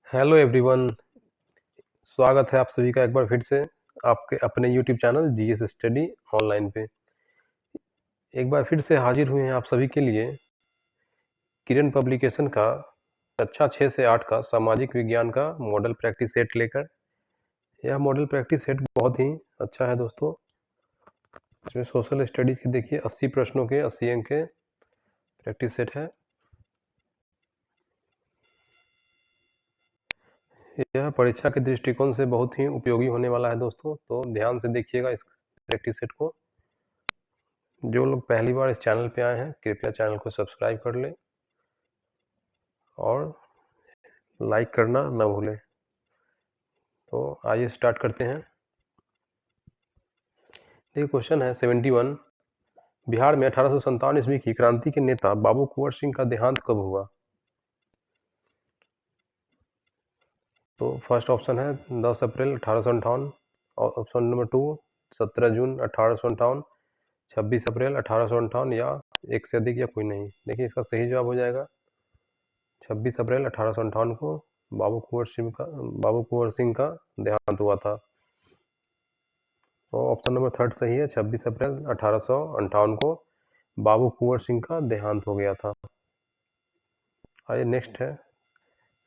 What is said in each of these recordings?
Hello everyone, स्वागत है आप सभी का एक बार फिर से आपके अपने YouTube channel GS study online पे। एक बार फिर से हाजिर हुए हैं आप सभी के लिए किरण पब्लिकेशन का कक्षा 6 से 8 का सामाजिक विज्ञान का मॉडल प्रैक्टिस सेट लेकर। यह मॉडल प्रैक्टिस सेट बहुत ही अच्छा है दोस्तों। इसमें सोशल स्टडीज के देखिए 80 प्रश्नों के 80 अंक के प्रैक्टिस सेट है। यह परीक्षा के दृष्टिकोण से बहुत ही उपयोगी होने वाला है दोस्तों, तो ध्यान से देखिएगा इस प्रैक्टिस सेट को। जो लोग पहली बार इस चैनल पे आए हैं कृपया चैनल को सब्सक्राइब कर लें और लाइक करना न भूलें। तो आइए स्टार्ट करते हैं। ये क्वेश्चन है 71। बिहार में 1857 ईस्वी की क्रांति के नेता बाबू कुंवर सिंह का देहांत कब हुआ? तो फर्स्ट ऑप्शन है 10 अप्रैल 1858 और ऑप्शन नंबर 2 17 जून 1858, 26 अप्रैल 1858 या एक से अधिक या कोई नहीं। देखिए इसका सही जवाब हो जाएगा 26 अप्रैल 1858 को बाबू कुंवर सिंह का देहांत हुआ था। तो ऑप्शन नंबर थर्ड सही है, 26 अप्रैल 1858 को बाबू कुंवर सिंह का देहांत हो गया था। आइए नेक्स्ट है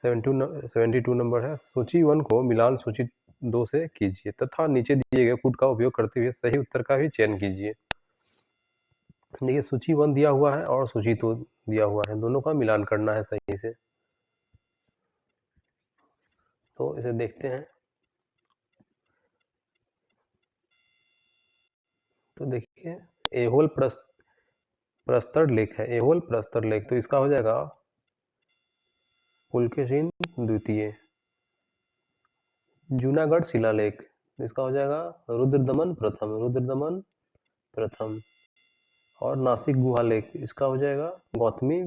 72 नंबर है, सूची 1 को मिलान सूची 2 से कीजिए तथा नीचे दिए गए कूट का उपयोग करते हुए सही उत्तर का भी चयन कीजिए। देखिए सूची 1 दिया हुआ है और सूची 2 दिया हुआ है, दोनों का मिलान करना है सही से। तो इसे देखते हैं। तो देखिए एहोल प्रस्तर लेख है, एहोल प्रस्तर लेख, तो इसका हो जाएगा पुलकेशिन द्वितीय। जूनागढ़ शिलालेख, इसका हो जाएगा रुद्रदमन प्रथम। और नासिक गुहा लेख, इसका हो जाएगा गौतमी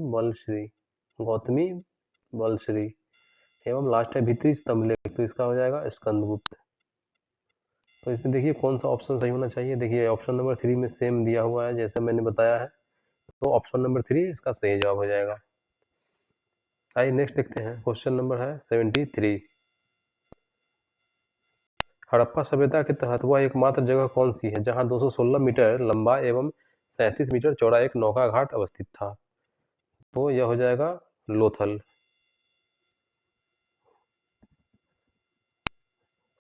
बलश्री। एवं लास्ट है भीतरी स्तंभ लेख, तो इसका हो जाएगा स्कंदगुप्त। तो इसमें देखिए कौन सा ऑप्शन सही होना चाहिए। देखिए ऑप्शन नंबर 3 में सेम दिया हुआ है जैसे मैंने बताया है, तो ऑप्शन नंबर 3 इसका सही जवाब हो जाएगा। आइए नेक्स्ट देखते हैं। क्वेश्चन नंबर है 73। हड़प्पा सभ्यता के तहत वह एकमात्र जगह कौन सी है जहां 216 मीटर लंबा एवं 37 मीटर चौड़ा एक नौका घाट अवस्थित था? तो यह हो जाएगा लोथल।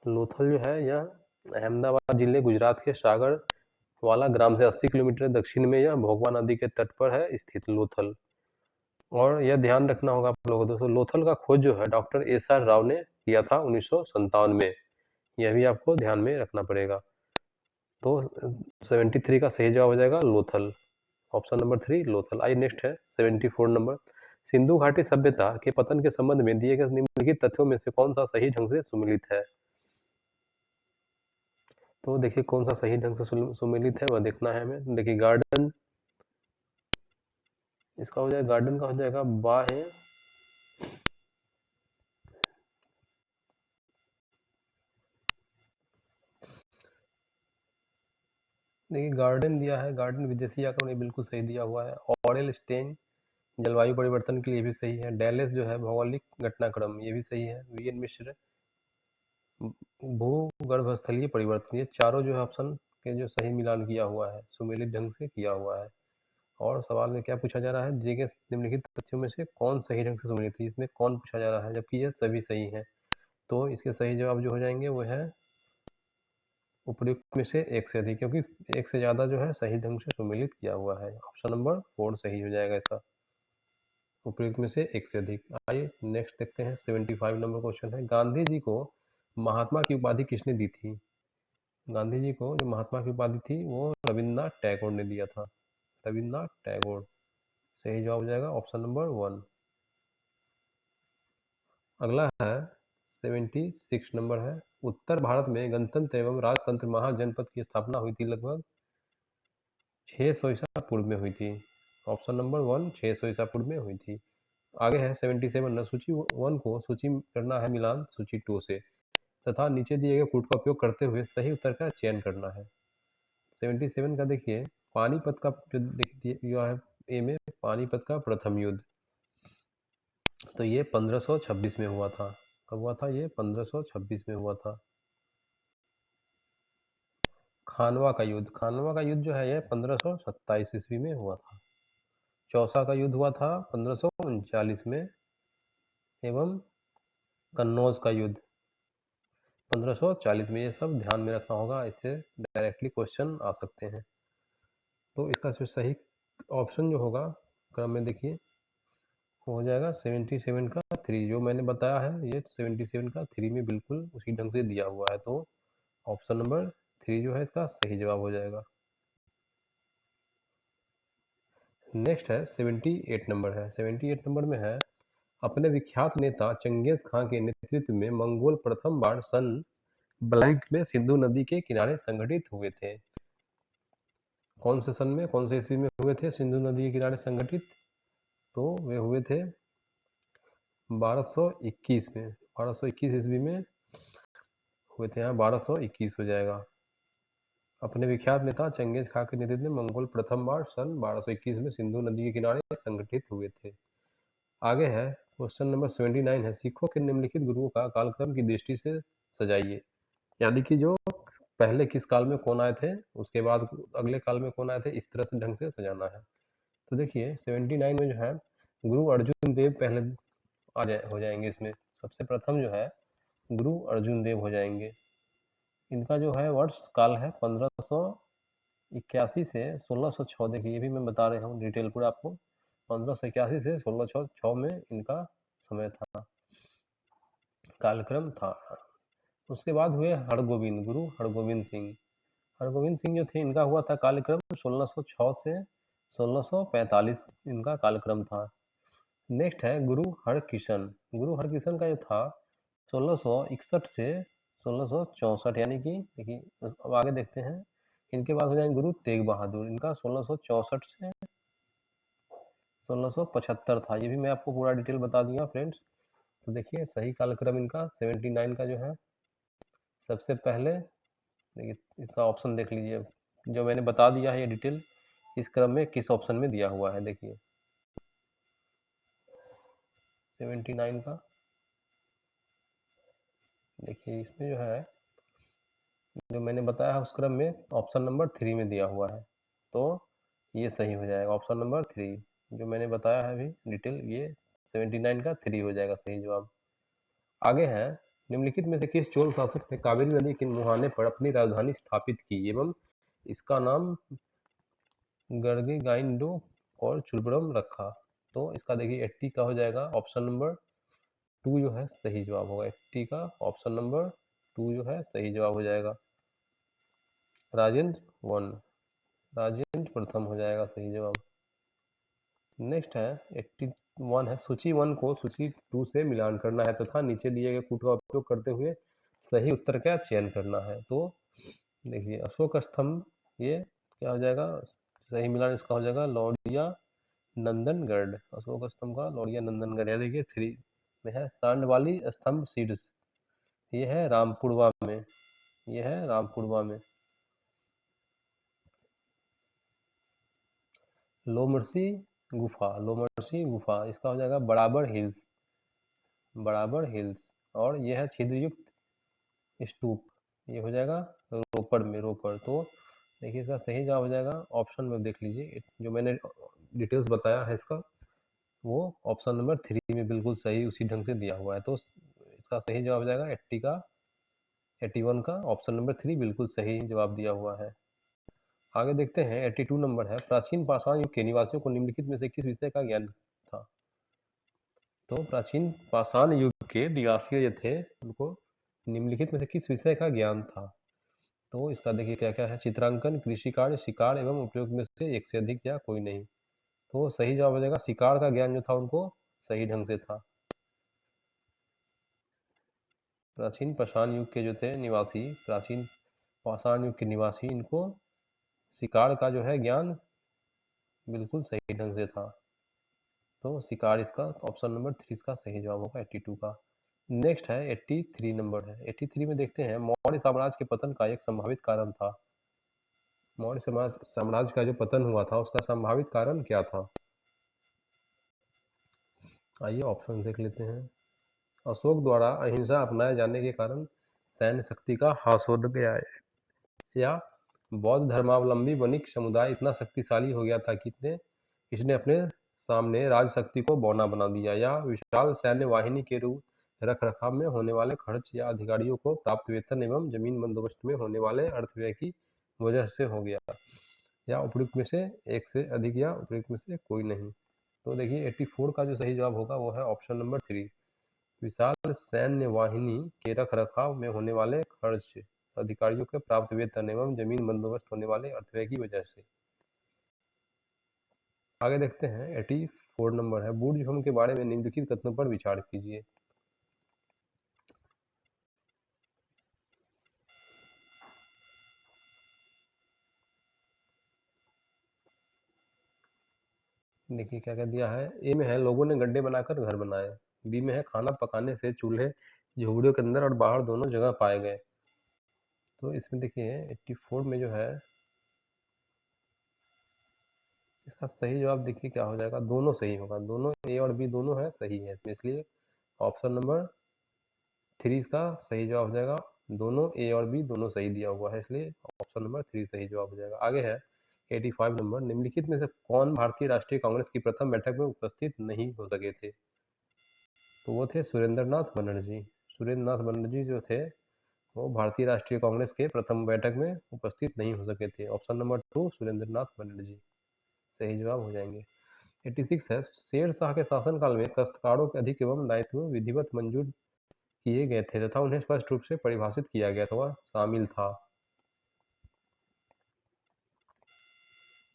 लोथल जो है यह अहमदाबाद जिले गुजरात के सागर वाला ग्राम से 80 किलोमीटर दक्षिण में यह भोगवा नदी के तट पर है स्थित लोथल। और यह ध्यान रखना होगा आप लोगों को दोस्तों, लोथल का खोज जो है डॉक्टर एस आर राव ने किया था 1957 में। यह भी आपको ध्यान में रखना पड़ेगा। तो 73 का सही जवाब हो जाएगा लोथल, ऑप्शन नंबर 3 लोथल। आइए नेक्स्ट है 74 नंबर। सिंधु घाटी सभ्यता के पतन के संबंध में दिए गए निम्नलिखित तथ्यों में से कौन सा सही ढंग से सुमेलित है? तो देखिए कौन सा सही ढंग से सुमेलित है वह देखना है हमें। देखिए गार्डन, इसका हो जाएगा गार्डन का हो जाएगा बाहें। देखिए गार्डन दिया है, गार्डन विदेशी आक्रमण ये बिल्कुल सही दिया हुआ है। ऑरेल स्टेन जलवायु परिवर्तन के लिए भी सही है। डैलेस जो है भौगोलिक घटनाक्रम ये भी सही है। वीएन मिश्र भूगर्भस्थलीय परिवर्तन, ये चारों जो है ऑप्शन के जो सही मिलान किया हुआ है, सुमेलित ढंग से किया हुआ है। और सवाल में क्या पूछा जा रहा है, दिए गए निम्नलिखित तथ्यों में से कौन सही ढंग से सुमेलित है, इसमें कौन पूछा जा रहा है, जबकि ये सभी सही है। तो इसके सही जवाब जो हो जाएंगे वो है उपयुक्त में से एक से अधिक, क्योंकि एक से ज्यादा जो है सही ढंग से सुमेलित किया हुआ है। ऑप्शन नंबर 4 सही हो जाएगा इसका, उपयुक्त में से एक से अधिक। आइए नेक्स्ट देखते हैं 75 नंबर क्वेश्चन है। गांधी जी को महात्मा की उपाधि किसने दी थी? गांधी जी को जो महात्मा की उपाधि थी वो रविन्द्रनाथ टैगोर ने दिया था, रविन्द्रनाथ टैगोर। सही जवाब हो जाएगा ऑप्शन नंबर 1। अगला है 76 नंबर है। उत्तर भारत में गणतंत्र एवं राजतंत्र महाजनपद की स्थापना हुई थी लगभग 600 ईसा पूर्व में हुई थी। ऑप्शन नंबर 1 600 ईसा पूर्व में हुई थी। आगे है 77। सूची 1 को सूची करना है मिलान सूची 2 से तथा नीचे दिए गए कूट का उपयोग करते हुए सही उत्तर का चयन करना है। 77 का देखिए पानीपत का जो दिया है ए में, पानीपत का प्रथम युद्ध, तो ये 1526 में हुआ था। कब हुआ था ये? 1526 में हुआ था। खानवा का युद्ध जो है ये 1527 ईस्वी में हुआ था। चौसा का युद्ध हुआ था 1539 में, एवं कन्नौज का युद्ध 1540 में। ये सब ध्यान में रखना होगा, इससे डायरेक्टली क्वेश्चन आ सकते हैं। तो इसका जो सही ऑप्शन जो होगा क्रम में देखिए, वो हो जाएगा 77 का 3। जो मैंने बताया है ये 77 का 3 में बिल्कुल उसी ढंग से दिया हुआ है, तो ऑप्शन नंबर 3 जो है इसका सही जवाब हो जाएगा। नेक्स्ट है 78 नंबर है। 78 नंबर में है, अपने विख्यात नेता चंगेज खां के नेतृत्व में मंगोल प्रथम बार सन ब्लैंक में सिंधु नदी के किनारे संगठित हुए थे। कौन से सन में, कौन से ईस्वी में हुए थे सिंधु नदी के किनारे संगठित? तो वे हुए थे 1221 में, 1221 ईस्वी में हुए थे। यहाँ 1221 हो जाएगा। अपने विख्यात नेता चंगेज खां के नेतृत्व में मंगोल प्रथम बार सन 1221 में सिंधु नदी के किनारे संगठित हुए थे। आगे है क्वेश्चन नंबर 79 है, सिखों के निम्नलिखित गुरुओं का कालक्रम की दृष्टि से सजाइए। यानी कि जो पहले किस काल में कौन आए थे, उसके बाद अगले काल में कौन आए थे, इस तरह से ढंग से सजाना है। तो देखिए 79 में जो है गुरु अर्जुन देव पहले हो जाएंगे इसमें। सबसे प्रथम जो है गुरु अर्जुन देव हो जाएंगे। इनका जो है वर्ष काल है 1581 से 1606। देखिए ये भी मैं बता रहा हूँ डिटेल पूरा आपको। 1581 से 1606 में इनका समय था, कालक्रम था। उसके बाद हुए हरगोविंद, गुरु हरगोविंद सिंह। हरगोविंद सिंह जो थे, इनका हुआ था कालक्रम 1606 से 1645 इनका कालक्रम था। नेक्स्ट है गुरु हरकिशन। गुरु हरकिशन का जो था 1661 से 1664, यानी कि देखिए अब आगे देखते हैं। इनके बाद हो जाएंगे गुरु तेग बहादुर। इनका 1664 से 1675 था। ये भी मैं आपको पूरा डिटेल बता दिया फ्रेंड्स। तो देखिए सही कालक्रम इनका 79 का जो है, सबसे पहले देखिए इसका ऑप्शन देख लीजिए, जो मैंने बता दिया है ये डिटेल, इस क्रम में किस ऑप्शन में दिया हुआ है। देखिए 79 का देखिए इसमें जो है, जो मैंने बताया है उस क्रम में ऑप्शन नंबर 3 में दिया हुआ है, तो ये सही हो जाएगा ऑप्शन नंबर 3। जो मैंने बताया है अभी डिटेल, ये 79 का 3 हो जाएगा सही जवाब। आगे है, निम्नलिखित में से किस चोल शासक ने कावेरी नदी के मुहाने पर अपनी राजधानी स्थापित की एवं इसका नाम गर्गेगाइंडो और चुलबुरम रखा? तो इसका देखिए 80 का हो जाएगा, ऑप्शन नंबर 2 जो है सही जवाब होगा। 80 का ऑप्शन नंबर 2 जो है सही जवाब हो जाएगा। राजेंद्र 1, राजेंद्र प्रथम हो जाएगा सही जवाब। नेक्स्ट है 81 है, सूची 1 को सूची 2 से मिलान करना है तथा नीचे दिए गए कूट का उपयोग करते हुए सही उत्तर का चयन करना है। तो देखिए अशोक स्तंभ, ये क्या हो जाएगा, सही मिलान इसका हो जाएगा लौड़िया नंदनगढ़। अशोक स्तंभ का लौड़िया नंदनगढ़। है देखिए 3 में है। सांडवाली स्तंभ शीर्ष, ये है रामपुरवा में, ये है रामपुरवा में। लोमड़सी गुफा, लोमड़सी गुफा इसका हो जाएगा बराबर हिल्स, बराबर हिल्स। और यह है छिद्रयुक्त स्तूप, ये हो जाएगा रोपड़ में, रोपड़। तो देखिए इसका सही जवाब हो जाएगा ऑप्शन में, देख लीजिए जो मैंने डिटेल्स बताया है इसका, वो ऑप्शन नंबर 3 में बिल्कुल सही उसी ढंग से दिया हुआ है। तो इसका सही जवाब हो जाएगा 80 का, 81 का ऑप्शन नंबर 3 बिल्कुल सही जवाब दिया हुआ है। आगे देखते हैं 82 नंबर है, प्राचीन पाषाण युग के निवासियों को निम्नलिखित में से किस विषय का ज्ञान था? तो प्राचीन पाषाण युग के निवासी जो थे, उनको निम्नलिखित में से किस विषय का ज्ञान था? तो इसका देखिए क्या क्या है, चित्रांकन, कृषि कार्य, शिकार एवं उपयोग में से एक से अधिक या कोई नहीं। तो सही जवाब हो जाएगा शिकार का ज्ञान जो था उनको सही ढंग से था। प्राचीन पाषाण युग के जो थे निवासी, प्राचीन पाषाण युग के निवासी, इनको शिकार का जो है ज्ञान बिल्कुल सही ढंग से था। तो शिकार इसका ऑप्शन नंबर 3 इसका सही जवाब होगा 82 का। नेक्स्ट है 83 नंबर है। 83 में देखते हैं, मौर्य साम्राज्य के पतन का एक संभावित कारण था। मौर्य साम्राज्य का जो पतन हुआ था उसका संभावित कारण क्या था? आइए ऑप्शन देख लेते हैं। अशोक द्वारा अहिंसा अपनाए जाने के कारण सैन्य शक्ति का ह्रास हो गया है, या बौद्ध धर्मावलंबी वणिक समुदाय इतना शक्तिशाली हो गया था कि इसने अपने सामने राजशक्ति को बौना बना दिया, या विशाल सैन्य वाहिनी के रूप रख रखाव में होने वाले खर्च या अधिकारियों को प्राप्त वेतन एवं जमीन बंदोबस्त में होने वाले अर्थव्यय की वजह से हो गया, या उपयुक्त में से एक से अधिक, या उपयुक्त में से कोई नहीं। तो देखिए 84 का जो सही जवाब होगा वो है ऑप्शन नंबर 3, विशाल सैन्य वाहिनी के रख रखाव में होने वाले खर्च, अधिकारियों के प्राप्त वेतन एवं जमीन बंदोबस्त होने वाले अर्थव्यय की वजह से। आगे देखते हैं 84 नंबर है, बुर्ज भूम के बारे में निम्नलिखित कथनों पर विचार कीजिए। देखिए क्या क्या दिया है। ए में है लोगों ने गड्ढे बनाकर घर बनाए। बी में है खाना पकाने से चूल्हे झोपड़ियों के अंदर और बाहर दोनों जगह पाए गए। तो इसमें देखिए 84 में जो है इसका सही जवाब देखिए क्या हो जाएगा, दोनों सही होगा, दोनों ए और बी दोनों है सही है इसमें, इसलिए ऑप्शन नंबर 3 इसका सही जवाब हो जाएगा। दोनों ए और बी दोनों सही दिया हुआ है, इसलिए ऑप्शन नंबर 3 सही जवाब हो जाएगा। आगे है 85 नंबर, निम्नलिखित में से कौन भारतीय राष्ट्रीय कांग्रेस की प्रथम बैठक में उपस्थित नहीं हो सके थे? तो वो थे सुरेंद्र नाथ बनर्जी। सुरेंद्र नाथ बनर्जी जो थे वो भारतीय राष्ट्रीय कांग्रेस के प्रथम बैठक में उपस्थित नहीं हो सके थे। ऑप्शन नंबर 2 सुरेंद्र नाथ बनर्जी सही जवाब हो जाएंगे। 86 है, शेर शाह के शासनकाल में काश्तकारों के अधिक एवं दायित्व विधिवत मंजूर किए गए थे तथा उन्हें स्पष्ट रूप से परिभाषित किया गया था, वह शामिल था।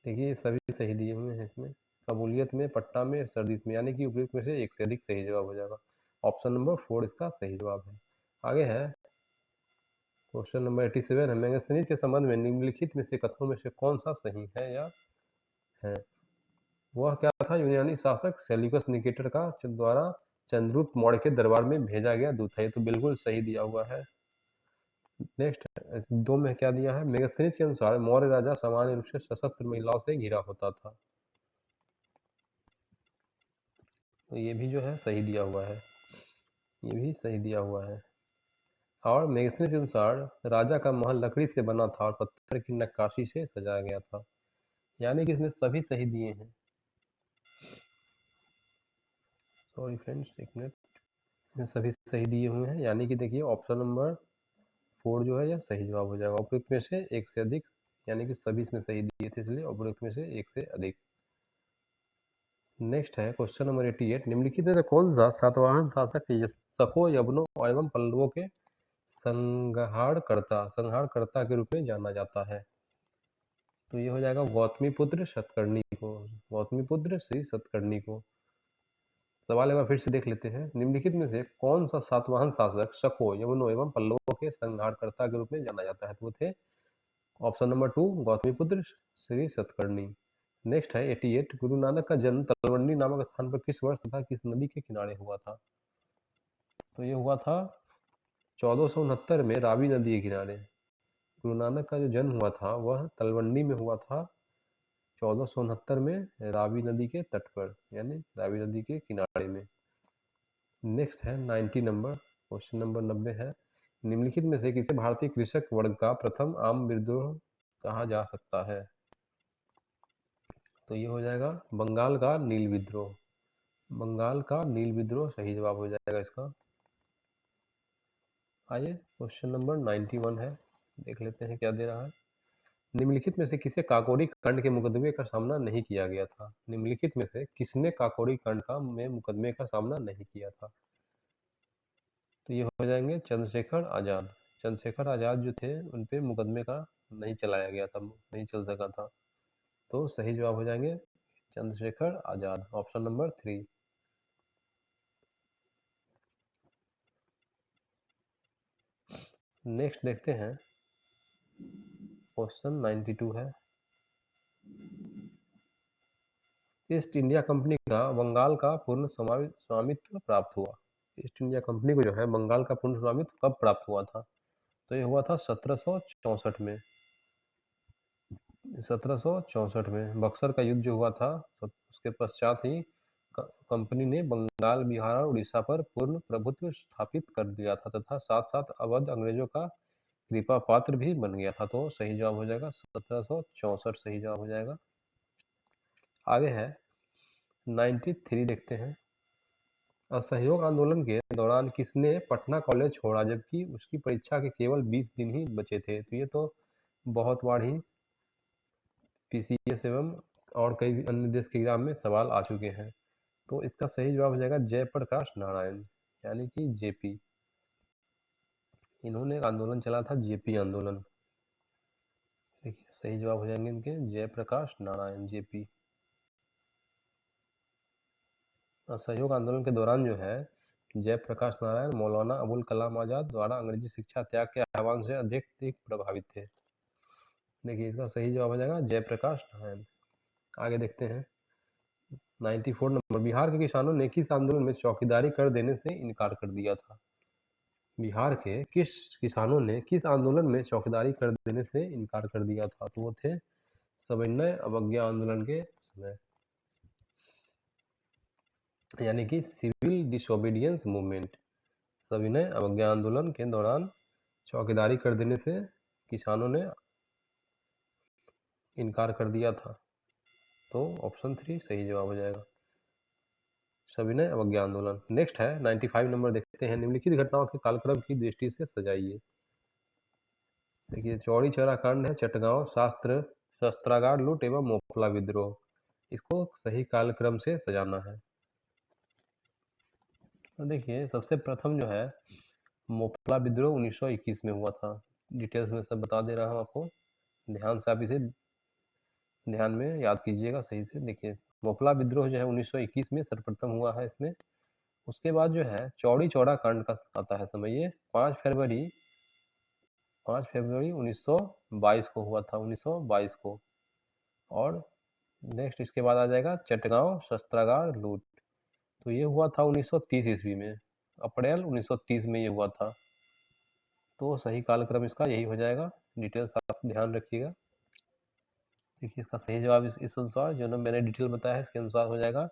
देखिए सभी सही दिए हुए हैं इसमें, कबूलियत में, पट्टा में, सर्दी में, यानी कि उपयुक्त में से एक से अधिक सही जवाब हो जाएगा। ऑप्शन नंबर 4 इसका सही जवाब है। आगे है क्वेश्चन नंबर 87 है, मैगस्थनीज के संबंध में निम्नलिखित में से कथनों में से कौन सा सही है या है? वह क्या था, यूनानी शासक सेल्यूकस निकेटर का द्वारा चंद्रगुप्त मौर्य के दरबार में भेजा गया दूत है, ये तो बिल्कुल सही दिया हुआ है। नेक्स्ट 2 में क्या दिया है, मेगास्थनीज के अनुसार मौर्य राजा सामान्य रूप से सशस्त्र महिलाओं से घिरा होता था, तो ये भी जो है सही दिया हुआ है, ये भी सही दिया हुआ है। और मेगास्थनीज के अनुसार राजा का महल लकड़ी से बना था और पत्थर की नक्काशी से सजाया गया था, यानी कि इसमें सभी सही दिए हैं। सॉरी फ्रेंड्स, एक मिनट, इसमें सभी सही दिए हुए हैं, यानी कि देखिए ऑप्शन नंबर 4 जो है यह सही जवाब हो जाएगा। उपयुक्त में से एक से अधिक, यानी कि सभी इसमें सही दिए थे, इसलिए उपयुक्त में से एक से अधिक। नेक्स्ट है क्वेश्चन नंबर 88, निम्नलिखित में से कौन सा सातवाहन शासक शकों, यवनों एवं पल्लवों के संहारकर्ता के रूप में जाना जाता है? तो ये हो जाएगा गौतमीपुत्र सतकर्णी को, गौतमीपुत्र श्री सतकर्णी को। सवाल एक बार फिर से देख लेते हैं, निम्नलिखित में से कौन सा सातवाहन शासक शकों, यवनों एवं पल्लवों के संहारकर्ता के रूप में जाना जाता है? तो वो थे option number 2 Gautamiputra Shri Satakarni. Next है 88, गुरु नानक का जन्म तलवंडी नामक स्थान पर किस वर्ष तथा किस नदी के किनारे हुआ था? तो ये हुआ था 1469 में रावी नदी के किनारे। गुरु नानक का जो जन्म हुआ था वह तलवंडी में हुआ था 1469 में रावी नदी के तट पर, यानी रावी नदी के किनारे में। नेक्स्ट है 90 नंबर, क्वेश्चन नंबर 90 है, निम्नलिखित में से किसे भारतीय कृषक वर्ग का प्रथम आम विद्रोह कहा जा सकता है? तो ये हो जाएगा बंगाल का नील विद्रोह, बंगाल का नील विद्रोह सही जवाब हो जाएगा इसका। आइए क्वेश्चन नंबर 91 है, देख लेते हैं क्या दे रहा है। निम्नलिखित में से किसे काकोरी कांड के मुकदमे का सामना नहीं किया गया था? निम्नलिखित में से किसने काकोरी कांड का में मुकदमे का सामना नहीं किया था? तो ये हो जाएंगे चंद्रशेखर आजाद। चंद्रशेखर आजाद जो थे उन पे मुकदमे का नहीं चलाया गया था, नहीं चल सका था, तो सही जवाब हो जाएंगे Chandrashekhar Azad, option number 3। Next देखते हैं क्वेश्चन 92 है, ईस्ट इंडिया कंपनी का बंगाल का पूर्ण स्वामित्व प्राप्त हुआ? ईस्ट इंडिया कंपनी को जो है बंगाल का पूर्ण स्वामित्व कब प्राप्त हुआ था? तो ये हुआ था 1764 में। 1764 में बक्सर का युद्ध जो हुआ था, उसके पश्चात ही कंपनी ने बंगाल, बिहार और उड़ीसा पर पूर्ण प्रभुत्व स्थापित कर दिया था तथा साथ साथ अवध अंग्रेजों का कृपा पात्र भी बन गया था। तो सही जवाब हो जाएगा 1764 सही जवाब हो जाएगा। आगे है 93 देखते हैं। असहयोग आंदोलन के दौरान किसने पटना कॉलेज छोड़ा जबकि उसकी परीक्षा के केवल 20 दिन ही बचे थे? तो ये तो बहुत बार ही पीसीएस एवं और कई अन्य देश के एग्जाम में सवाल आ चुके हैं। तो इसका सही जवाब हो जाएगा जयप्रकाश नारायण, यानी कि जेपी। इन्होंने आंदोलन चला था जेपी आंदोलन। देखिए सही जवाब हो जाएंगे इनके जयप्रकाश नारायण, जेपी। असहयोग आंदोलन के दौरान जो है जयप्रकाश नारायण मौलाना अबुल कलाम आजाद द्वारा अंग्रेजी शिक्षा त्याग के आह्वान से अधिक प्रभावित थे। देखिए इसका सही जवाब हो जाएगा जयप्रकाश नारायण। आगे देखते हैं 94 नंबर। बिहार के किसानों ने किस आंदोलन में चौकीदारी कर देने से इनकार कर दिया था? बिहार के किस किसानों ने किस आंदोलन में चौकीदारी कर देने से इनकार कर दिया था? तो वो थे सविनय अवज्ञा आंदोलन के समय, यानी कि सिविल डिसोबीडियंस मूवमेंट। सविनय अवज्ञा आंदोलन के दौरान चौकीदारी कर देने से किसानों ने इनकार कर दिया था। तो ऑप्शन 3 सही जवाब हो जाएगा, सविनय अवज्ञा आंदोलन। नेक्स्ट है 95 नंबर देखते हैं। निम्नलिखित घटनाओं के कालक्रम की दृष्टि से सजाइए। देखिए चौड़ी चौरा कांड है, चटगांव शस्त्रागार लूट एवं मोपला विद्रोह। इसको सही कालक्रम से सजाना है। तो देखिए सबसे प्रथम जो है मोपला विद्रोह 1921 में हुआ था। डिटेल्स में सब बता दे रहा हूँ आपको, ध्यान से आप इसे ध्यान में याद कीजिएगा सही से। देखिए मोपला विद्रोह जो है 1921 में सर्वप्रथम हुआ है इसमें। उसके बाद जो है चौड़ी चौरा कांड का आता है समय, ये 5 फरवरी 1922 को हुआ था, 1922 को। और नेक्स्ट इसके बाद आ जाएगा चटगांव शस्त्रागार लूट, तो ये हुआ था 1930 ईस्वी में, अप्रैल 1930 में ये हुआ था। तो सही कालक्रम इसका यही हो जाएगा। डिटेल्स आप ध्यान रखिएगा। देखिए इसका सही जवाब इस अनुसार जो ना मैंने डिटेल बताया है इसके अनुसार हो जाएगा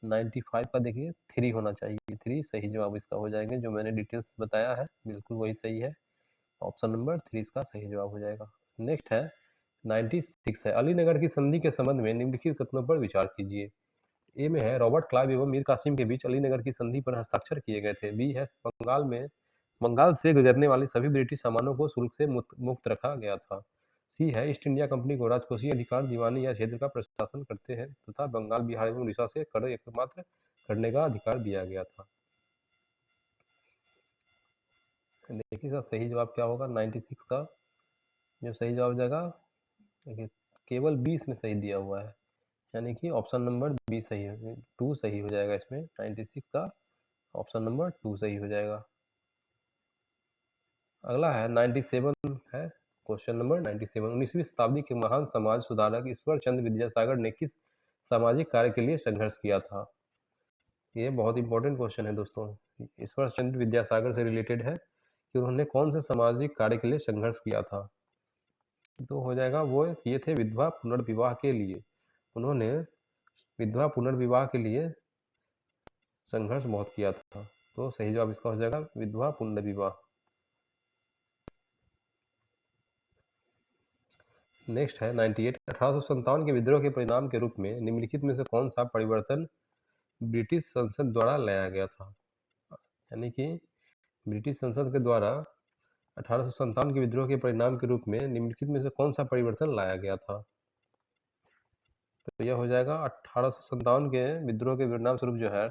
95 का। देखिए 3 होना चाहिए, 3 सही जवाब इसका हो जाएंगे। जो मैंने डिटेल्स बताया है बिल्कुल वही सही है, ऑप्शन नंबर 3 इसका सही जवाब हो जाएगा। नेक्स्ट है 96 है। अलीनगर की संधि के संबंध में निम्नलिखित कथनों पर विचार कीजिए। ए में है रॉबर्ट क्लाइव एवं मीर कासिम के बीच अलीनगर की संधि पर हस्ताक्षर किए गए थे। बी है बंगाल से गुजरने वाले सभी ब्रिटिश सामानों को शुल्क से मुक्त रखा गया था। सी है ईस्ट इंडिया कंपनी को राजकोषीय अधिकार दीवानी या क्षेत्र का प्रशासन करते हैं तथा बंगाल, बिहार एवं उड़ीसा से कर एकमात्र करने का अधिकार दिया गया था। देखिए इसका सही जवाब क्या होगा 96 का। जो सही जवाब हो जाएगा देखिए केवल 20 में सही दिया हुआ है, यानी कि ऑप्शन नंबर बी सही है, 2 सही हो जाएगा इसमें। 96 का ऑप्शन नंबर 2 सही हो जाएगा। अगला है 97 है, क्वेश्चन नंबर 97। 19वीं शताब्दी के महान समाज सुधारक ईश्वर चंद्र विद्यासागर ने किस सामाजिक कार्य के लिए संघर्ष किया था? ये बहुत इंपॉर्टेंट क्वेश्चन है दोस्तों। ईश्वर चंद्र विद्यासागर से रिलेटेड है कि उन्होंने कौन से सामाजिक कार्य के लिए संघर्ष किया था। तो हो जाएगा वो किए थे विधवा पुनर्विवाह के लिए। उन्होंने विधवा पुनर्विवाह के लिए संघर्ष बहुत किया था। तो सही जवाब इसका हो जाएगा विधवा पुनर्विवाह। नेक्स्ट है 98। 1857 के विद्रोह के परिणाम के रूप में निम्नलिखित में से कौन सा परिवर्तन ब्रिटिश संसद द्वारा लाया गया था? यानी कि ब्रिटिश संसद के द्वारा 1857 के विद्रोह के परिणाम के रूप में निम्नलिखित में से कौन सा परिवर्तन लाया गया था? तो यह हो जाएगा 1857 के विद्रोह के परिणाम स्वरूप जो है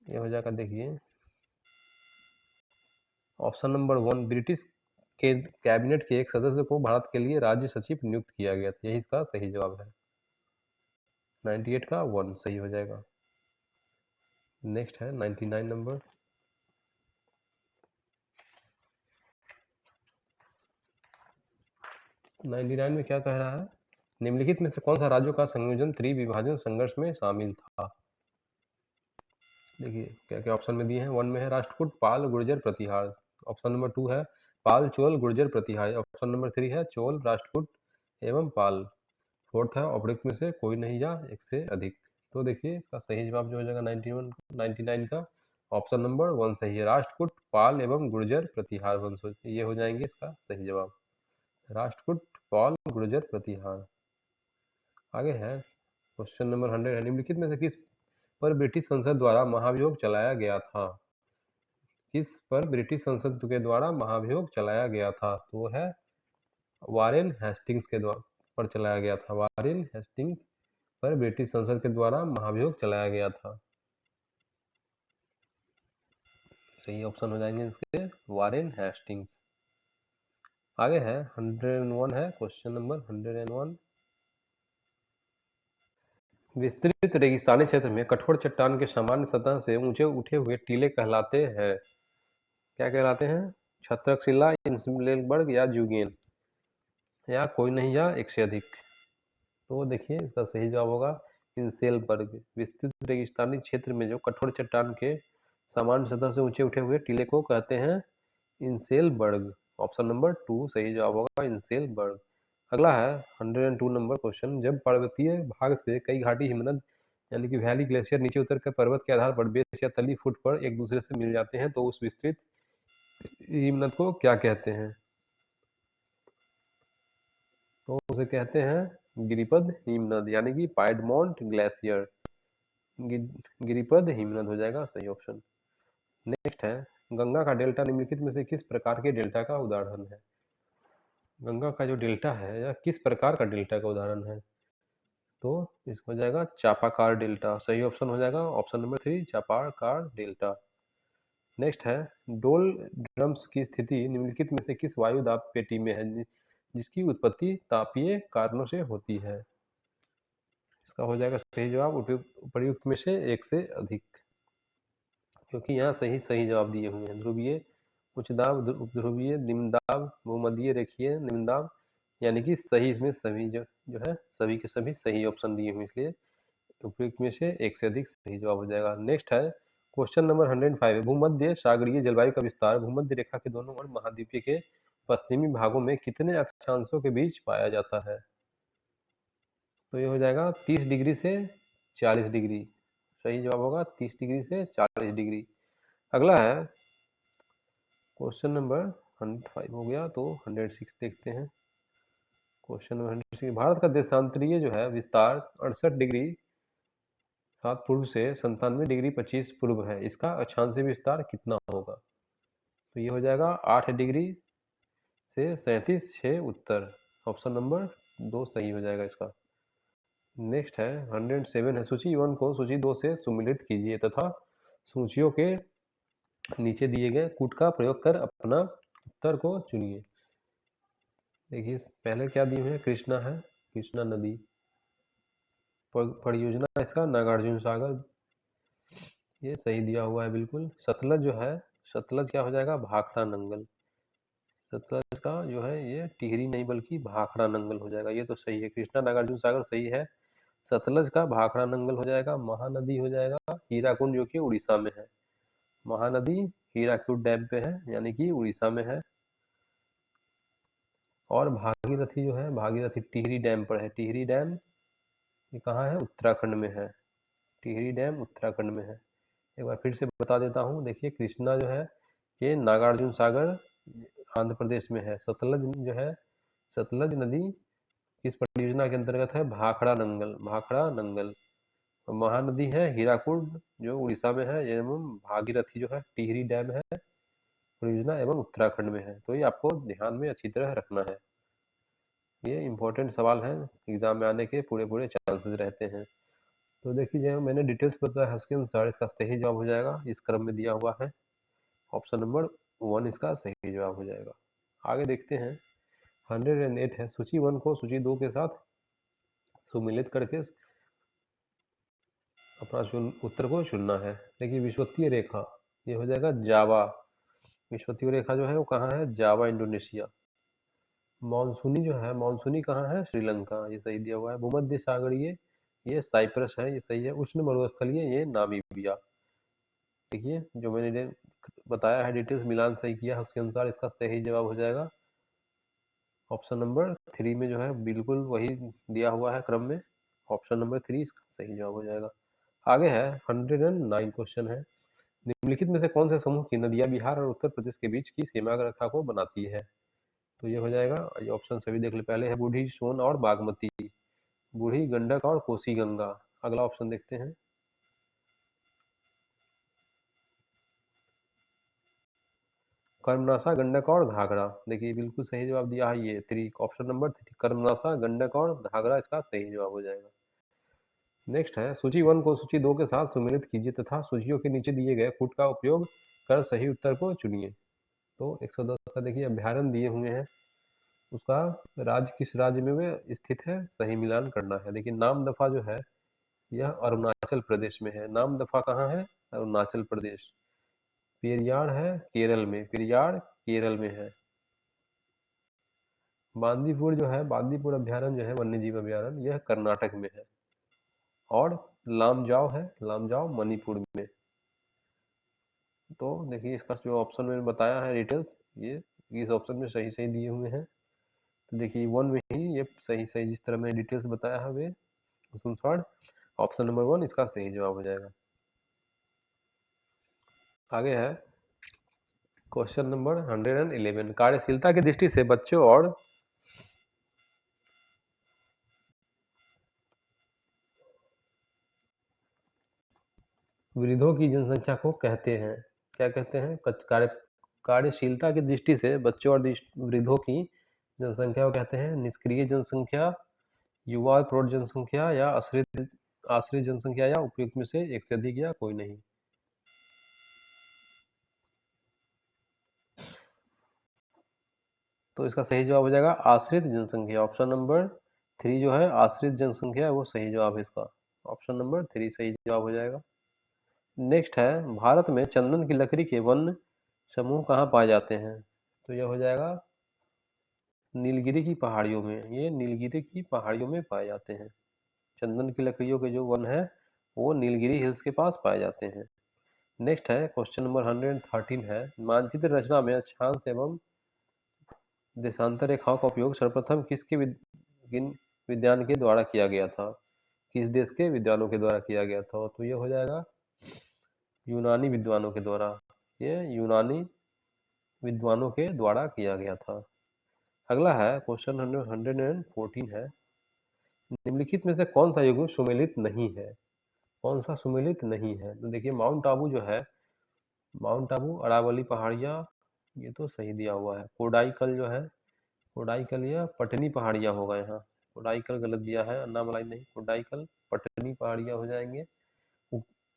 यह हो जाएगा, देखिए ऑप्शन नंबर 1, ब्रिटिश के कैबिनेट के एक सदस्य को भारत के लिए राज्य सचिव नियुक्त किया गया था। यही इसका सही जवाब है, 98 का 1 सही हो जाएगा। नेक्स्ट है 99 नंबर। तो 99 में क्या कह रहा है? निम्नलिखित में से कौन सा राज्यों का संयोजन त्रिविभाजन संघर्ष में शामिल था? देखिए क्या क्या ऑप्शन में दिए हैं। 1 में है राष्ट्रकूट, पाल, गुर्जर, प्रतिहार। ऑप्शन नंबर 2 है पाल, चोल, गुर्जर, प्रतिहार। ऑप्शन नंबर 3 है चोल, राष्ट्रकूट एवं पाल। फोर्थ है उपरोक्त में से कोई नहीं या एक से अधिक। तो देखिए इसका सही जवाब जो हो जाएगा 99 का ऑप्शन नंबर 1 सही है। राष्ट्रकूट, पाल एवं गुर्जर प्रतिहार वंश ये हो जाएंगे इसका सही जवाब। राष्ट्रकूट, पाल, गुर्जर प्रतिहार। आगे है क्वेश्चन नंबर 100 है, निम्नलिखित में से किस पर ब्रिटिश संसद द्वारा महाभियोग चलाया गया था? किस पर ब्रिटिश संसद के द्वारा महाभियोग चलाया गया था? तो वो है वारेन हेस्टिंग्स के द्वारा पर चलाया गया था। वारेन हेस्टिंग्स पर ब्रिटिश संसद के द्वारा महाभियोग चलाया गया था। सही ऑप्शन हो जाएंगे इसके वारेन हेस्टिंग्स। आगे है 101 है, क्वेश्चन नंबर 101। विस्तृत रेगिस्तानी क्षेत्र में कठोर चट्टान के सामान्य सतह से ऊंचे उठे हुए टीले कहलाते हैं। क्या कहलाते हैं? छत्रकशिला, इंसलेबर्ग या ज़ुगेन, या कोई नहीं या एक से अधिक। तो देखिए इसका सही जवाब होगा इंसेलबर्ग। विस्तृत रेगिस्तानी क्षेत्र में जो कठोर चट्टान के सामान्य सतह से ऊंचे उठे हुए टीले को कहते हैं इंसेलबर्ग। ऑप्शन नंबर 2 सही जवाब होगा इंसेलबर्ग। अगला है 102 नंबर क्वेश्चन। जब पर्वतीय भाग से कई घाटी हिमनद यानी कि वैली ग्लेशियर नीचे उतरकर पर्वत के आधार पर बेस या तली फुट पर एक दूसरे से मिल जाते हैं तो उस विस्तृत हिमनद को क्या कहते हैं? तो उसे कहते हैं गिरिपद हिमनद यानी कि पाइडमोंट ग्लेशियर। गिरिपद हिमनद हो जाएगा सही ऑप्शन। नेक्स्ट है गंगा का डेल्टा निम्नलिखित में से किस प्रकार के डेल्टा का उदाहरण है? गंगा का जो डेल्टा है यह किस प्रकार का डेल्टा का उदाहरण है? तो इसको हो जाएगा चापाकार डेल्टा। सही ऑप्शन हो जाएगा ऑप्शन नंबर 3 चापाकार डेल्टा। नेक्स्ट है डोल ड्रम्स की स्थिति निम्नलिखित में से किस वायु दाब पेटी में है जिसकी उत्पत्ति तापीय कारणों से होती है? इसका हो जाएगा सही जवाब उपर्युक्त में से एक से अधिक, क्योंकि यहाँ सही सही जवाब दिए हुए हैं। ध्रुवीय उच्च दाब, ध्रुवीय निम्न दाब, भूमध्यय रेखीय निम्न दाब, यानी कि सही इसमें सभी जो है सभी के सभी सही ऑप्शन दिए हुए, इसलिए उपयुक्त में से एक से अधिक सही जवाब हो जाएगा। नेक्स्ट है क्वेश्चन नंबर 105 है, भूमध्य सागरीय जलवायु का विस्तार भूमध्य रेखा के दोनों ओर महाद्वीपीय के पश्चिमी भागों में कितने अक्षांशों के बीच पाया जाता है? तो ये हो जाएगा 30 डिग्री से 40 डिग्री। सही जवाब होगा 30 डिग्री से 40 डिग्री। अगला है क्वेश्चन नंबर 105 हो गया, तो 106 देखते हैं। क्वेश्चन नंबर 106, भारत का देशांतरीय जो है विस्तार 68 डिग्री 7 पूर्व से 97 डिग्री 25 पूर्व है, इसका अक्षांशीय विस्तार कितना होगा? तो ये हो जाएगा 8 डिग्री से 37 उत्तर। ऑप्शन नंबर 2 सही हो जाएगा इसका। नेक्स्ट है 107 है, सूची 1 को सूची 2 से सुमिलित कीजिए तथा सूचियों के नीचे दिए गए कूट का प्रयोग कर अपना उत्तर को चुनिए। देखिए पहले क्या दिए हुए हैं, कृष्णा है, कृष्णा नदी। परियोजना इसका नागार्जुन सागर, ये सही दिया हुआ है बिल्कुल। सतलज जो है, सतलज क्या हो जाएगा, भाखड़ा नंगल। सतलज का जो है ये टिहरी नहीं बल्कि भाखड़ा नंगल हो जाएगा, ये तो सही है। कृष्णा नागार्जुन सागर सही है, सतलज का भाखड़ा नंगल हो जाएगा। महानदी हो जाएगा हीराकुंड जो कि उड़ीसा में है। महानदी हीराकुंड डैम पे है यानी कि उड़ीसा में है। और भागीरथी जो है, भागीरथी टिहरी डैम पर है। टिहरी डैम ये कहाँ है, उत्तराखंड में है। टिहरी डैम उत्तराखंड में है। एक बार फिर से बता देता हूँ, देखिए कृष्णा जो है ये नागार्जुन सागर आंध्र प्रदेश में है। सतलज जो है, सतलज नदी किस परियोजना के अंतर्गत है, भाखड़ा नंगल, भाखड़ा नंगल। महानदी है हीराकुंड जो उड़ीसा में है, एवं भागीरथी जो है टिहरी डैम है परियोजना एवं उत्तराखंड में है। तो ये आपको ध्यान में अच्छी तरह रखना है, ये इंपॉर्टेंट सवाल है, एग्जाम में आने के पूरे पूरे चांसेस रहते हैं। तो देखिए जो मैंने डिटेल्स बताया है उसके अनुसार इसका सही जवाब हो जाएगा, इस क्रम में दिया हुआ है, ऑप्शन नंबर 1 इसका सही जवाब हो जाएगा। आगे देखते हैं 108 है, सूची 1 को सूची 2 के साथ सुमिलित करके अपना उत्तर को चुनना है। देखिए विषुवतीय रेखा ये हो जाएगा जावा। विषुवतीय रेखा जो है वो कहाँ है, जावा इंडोनेशिया। मानसूनी जो है, मानसूनी कहाँ है, श्रीलंका, ये सही दिया हुआ है। भूमध्य सागरीय ये साइप्रस है, ये सही है। उष्ण मरुस्थलीय ये नामीबिया। देखिए जो मैंने बताया है डिटेल्स मिलान सही किया है उसके अनुसार इसका सही जवाब हो जाएगा ऑप्शन नंबर 3 में जो है बिल्कुल वही दिया हुआ है क्रम में, ऑप्शन नंबर 3 इसका सही जवाब हो जाएगा। आगे है 109 क्वेश्चन है, निम्नलिखित में से कौन से समूह की नदियां बिहार और उत्तर प्रदेश के बीच की सीमा रेखा को बनाती है? तो ये हो जाएगा, ये ऑप्शन सभी देख ले। पहले है बूढ़ी, सोन और बागमती। बूढ़ी, गंडक और कोसी गंगा। अगला ऑप्शन देखते हैं। कर्मनाशा, गंडक और घाघरा। देखिए बिल्कुल सही जवाब दिया है ये three, option number 3, Karmanasha, Gandak और घाघरा इसका सही जवाब हो जाएगा। नेक्स्ट है, सूची 1 को सूची 2 के साथ सुमेलित कीजिए तथा सूचियों के नीचे दिए गए कूट का उपयोग कर सही उत्तर को चुनिए। तो 110 का देखिए अभ्यारण्य दिए हुए हैं, उसका राज्य किस राज्य में वे स्थित है, सही मिलान करना है। देखिए नामदफा जो है यह अरुणाचल प्रदेश में है। नामदफा कहाँ है? अरुणाचल प्रदेश। पेरियार है केरल में, पेरियार केरल में है। बांदीपुर जो है, बांदीपुर अभ्यारण्य जो है वन्य जीव अभ्यारण्य, यह कर्नाटक में है। और लामजाओ है, लामजाओ मणिपुर में। तो देखिए इसका जो ऑप्शन में बताया है डिटेल्स, ये इस ऑप्शन में सही सही दिए हुए हैं। तो देखिए वन में ही ये सही सही जिस तरह मैंने डिटेल्स बताया है वे उस अनुसार ऑप्शन नंबर 1 इसका सही जवाब हो जाएगा। आगे है क्वेश्चन नंबर 111, कार्यशीलता की दृष्टि से बच्चों और वृद्धों की जनसंख्या को कहते हैं, क्या कहते हैं? कार्यशीलता की दृष्टि से बच्चों और वृद्धों की जनसंख्या को कहते हैं निष्क्रिय जनसंख्या, युवा और प्रौढ़ जनसंख्या, या आश्रित आश्रित जनसंख्या, या उपयुक्त में से एक से अधिक, या कोई नहीं। तो इसका सही जवाब हो जाएगा आश्रित जनसंख्या। ऑप्शन नंबर 3 जो है आश्रित जनसंख्या वो सही जवाब है इसका। ऑप्शन नंबर 3 सही जवाब हो जाएगा। नेक्स्ट है, भारत में चंदन की लकड़ी के वन समूह कहाँ पाए जाते हैं? तो यह हो जाएगा नीलगिरी की पहाड़ियों में। ये नीलगिरी की पहाड़ियों में पाए जाते हैं। चंदन की लकड़ियों के जो वन है वो नीलगिरी हिल्स के पास पाए जाते हैं। नेक्स्ट है क्वेश्चन नंबर 113 है, मानचित्र रचना में अक्षांश एवं देशांतर रेखाओं का उपयोग सर्वप्रथम किन विद्वान के द्वारा किया गया था? किस देश के विद्वानों के द्वारा किया गया था? तो ये हो जाएगा यूनानी विद्वानों के द्वारा। ये यूनानी विद्वानों के द्वारा किया गया था। अगला है क्वेश्चन 114 है, निम्नलिखित में से कौन सा युग्म सुमेलित नहीं है? कौन सा सुमेलित नहीं है? तो देखिए माउंट आबू जो है, माउंट आबू, अरावली पहाड़ियाँ, ये तो सही दिया हुआ है। कोडाईकल जो है, कोडाईकल या पटनी पहाड़ियाँ होगा यहाँ। कोडाईकल गलत दिया है, अन्नामलाई नहीं, कोडाईकल पटनी पहाड़ियाँ हो जाएंगे।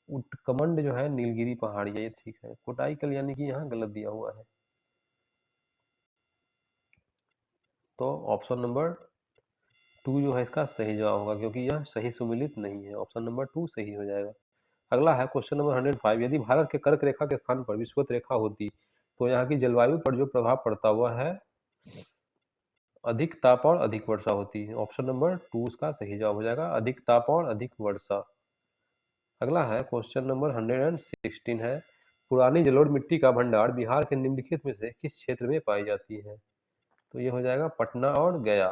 उटकमंड जो है नीलगिरी पहाड़ियाँ, ये ठीक है। कोडाईकल यानी कि यहाँ गलत दिया हुआ है। तो ऑप्शन नंबर 2 जो है इसका सही जवाब होगा, क्योंकि यह सही सुमिलित नहीं है। ऑप्शन नंबर 2 सही हो जाएगा। अगला है क्वेश्चन नंबर 105, यदि भारत के कर्क रेखा के स्थान पर विषुवत रेखा होती तो यहाँ की जलवायु पर जो प्रभाव पड़ता हुआ है अधिक ताप और अधिक वर्षा होती है। ऑप्शन नंबर 2 इसका सही जवाब हो जाएगा, अधिक ताप और अधिक वर्षा। अगला है क्वेश्चन नंबर 116 है, पुरानी जलोढ़ मिट्टी का भंडार बिहार के निम्नलिखित में से किस क्षेत्र में पाई जाती है? तो ये हो जाएगा पटना और गया,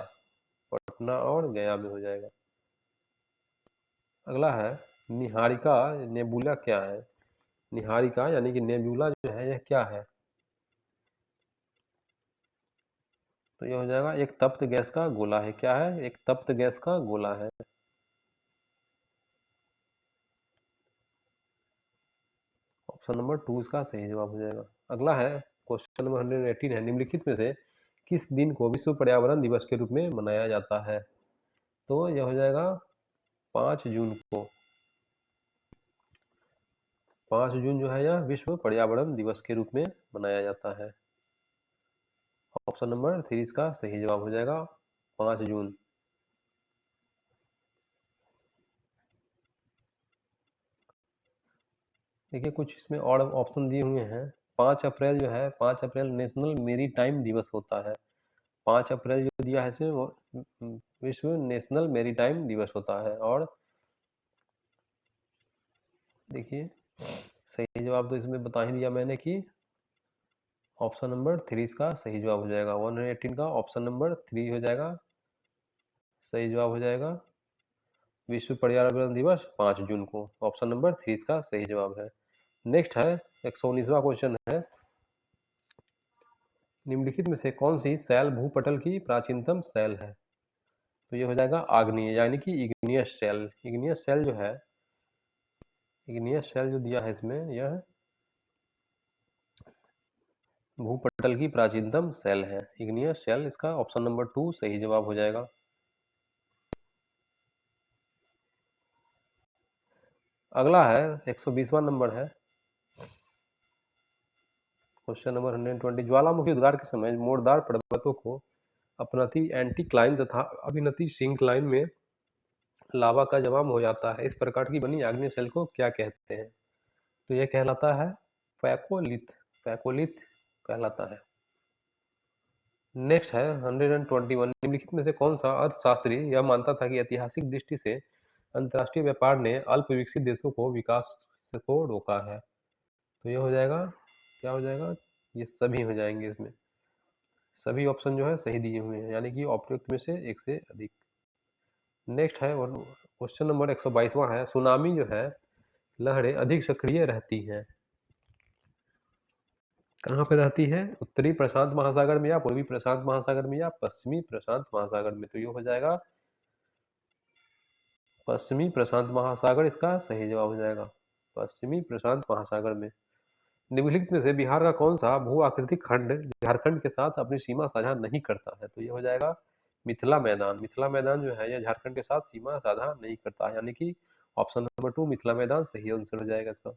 पटना और गया में हो जाएगा। अगला है निहारिका नेबुला क्या है? निहारिका यानी कि नेबुला जो है यह क्या है? तो यह हो जाएगा एक तप्त गैस का गोला है। क्या है? एक तप्त गैस का गोला है। ऑप्शन नंबर 2 इसका सही जवाब हो जाएगा। अगला है क्वेश्चन नंबर 118 है, निम्नलिखित में से किस दिन को विश्व पर्यावरण दिवस के रूप में मनाया जाता है? तो यह हो जाएगा 5 जून को। 5 जून जो है यह विश्व पर्यावरण दिवस के रूप में मनाया जाता है। ऑप्शन नंबर 3 इसका सही जवाब हो जाएगा 5 जून। देखिए कुछ इसमें और ऑप्शन दिए हुए हैं। 5 अप्रैल जो है, 5 अप्रैल नेशनल मेरी टाइम दिवस होता है। 5 अप्रैल जो दिया है इसमें वो विश्व नेशनल मेरी टाइम दिवस होता है। और देखिए सही जवाब तो इसमें बता ही दिया मैंने कि ऑप्शन नंबर 3 इसका सही जवाब हो जाएगा। 118 का ऑप्शन नंबर 3 हो जाएगा, सही जवाब हो जाएगा। विश्व पर्यावरण दिवस 5 जून को। ऑप्शन नंबर 3 इसका सही जवाब है। नेक्स्ट है 119वां क्वेश्चन है, निम्नलिखित में से कौन सी शैल भूपटल की प्राचीनतम शैल है? तो ये हो जाएगा आग्नेय, यानी कि इग्नियस शैल। इग्नियस शैल जो है, इग्नियस शैल जो दिया है इसमें, यह भूपटल की प्राचीनतम शैल है। इग्नियस शैल, इसका ऑप्शन नंबर 2 सही जवाब हो जाएगा। अगला है 120वां नंबर है, क्वेश्चन नंबर 120। ज्वालामुखी उद्गार के समय मोड़दार पर्वतों को अपनति एंटीक्लाइन तथा अभिनति सिंक्लाइन में लावा का जमाव हो जाता है, इस प्रकार की बनी आग्नेय शैल को क्या कहते हैं? तो यह कहलाता है पैकोलिथ। पैकोलिथ कहलाता है। नेक्स्ट है 121। निम्नलिखित में से कौन सा अर्थशास्त्री यह मानता था कि ऐतिहासिक दृष्टि से अंतर्राष्ट्रीय व्यापार ने अल्प विकसित देशों को विकास को रोका है? तो यह हो जाएगा, क्या हो जाएगा, ये सभी हो जाएंगे। इसमें सभी ऑप्शन जो है सही दिए हुए हैं, यानी कि उपयुक्त में से एक से अधिक। नेक्स्ट है और क्वेश्चन नंबर 122वां है, सुनामी जो है लहरें अधिक सक्रिय रहती हैं, कहाँ पे रहती है? उत्तरी प्रशांत महासागर में, या पूर्वी प्रशांत महासागर में, या पश्चिमी प्रशांत महासागर में? तो ये हो जाएगा पश्चिमी प्रशांत महासागर, इसका सही जवाब हो जाएगा, पश्चिमी प्रशांत महासागर में। निम्नलिखित में से बिहार का कौन सा भू आकृतिक खंड झारखंड के साथ अपनी सीमा साझा नहीं करता है? तो ये हो जाएगा मिथिला मैदान। मिथिला मैदान जो है यह झारखंड के साथ सीमा साझा नहीं करता है, यानी कि ऑप्शन नंबर 2 मिथिला मैदान सही आंसर हो जाएगा इसका।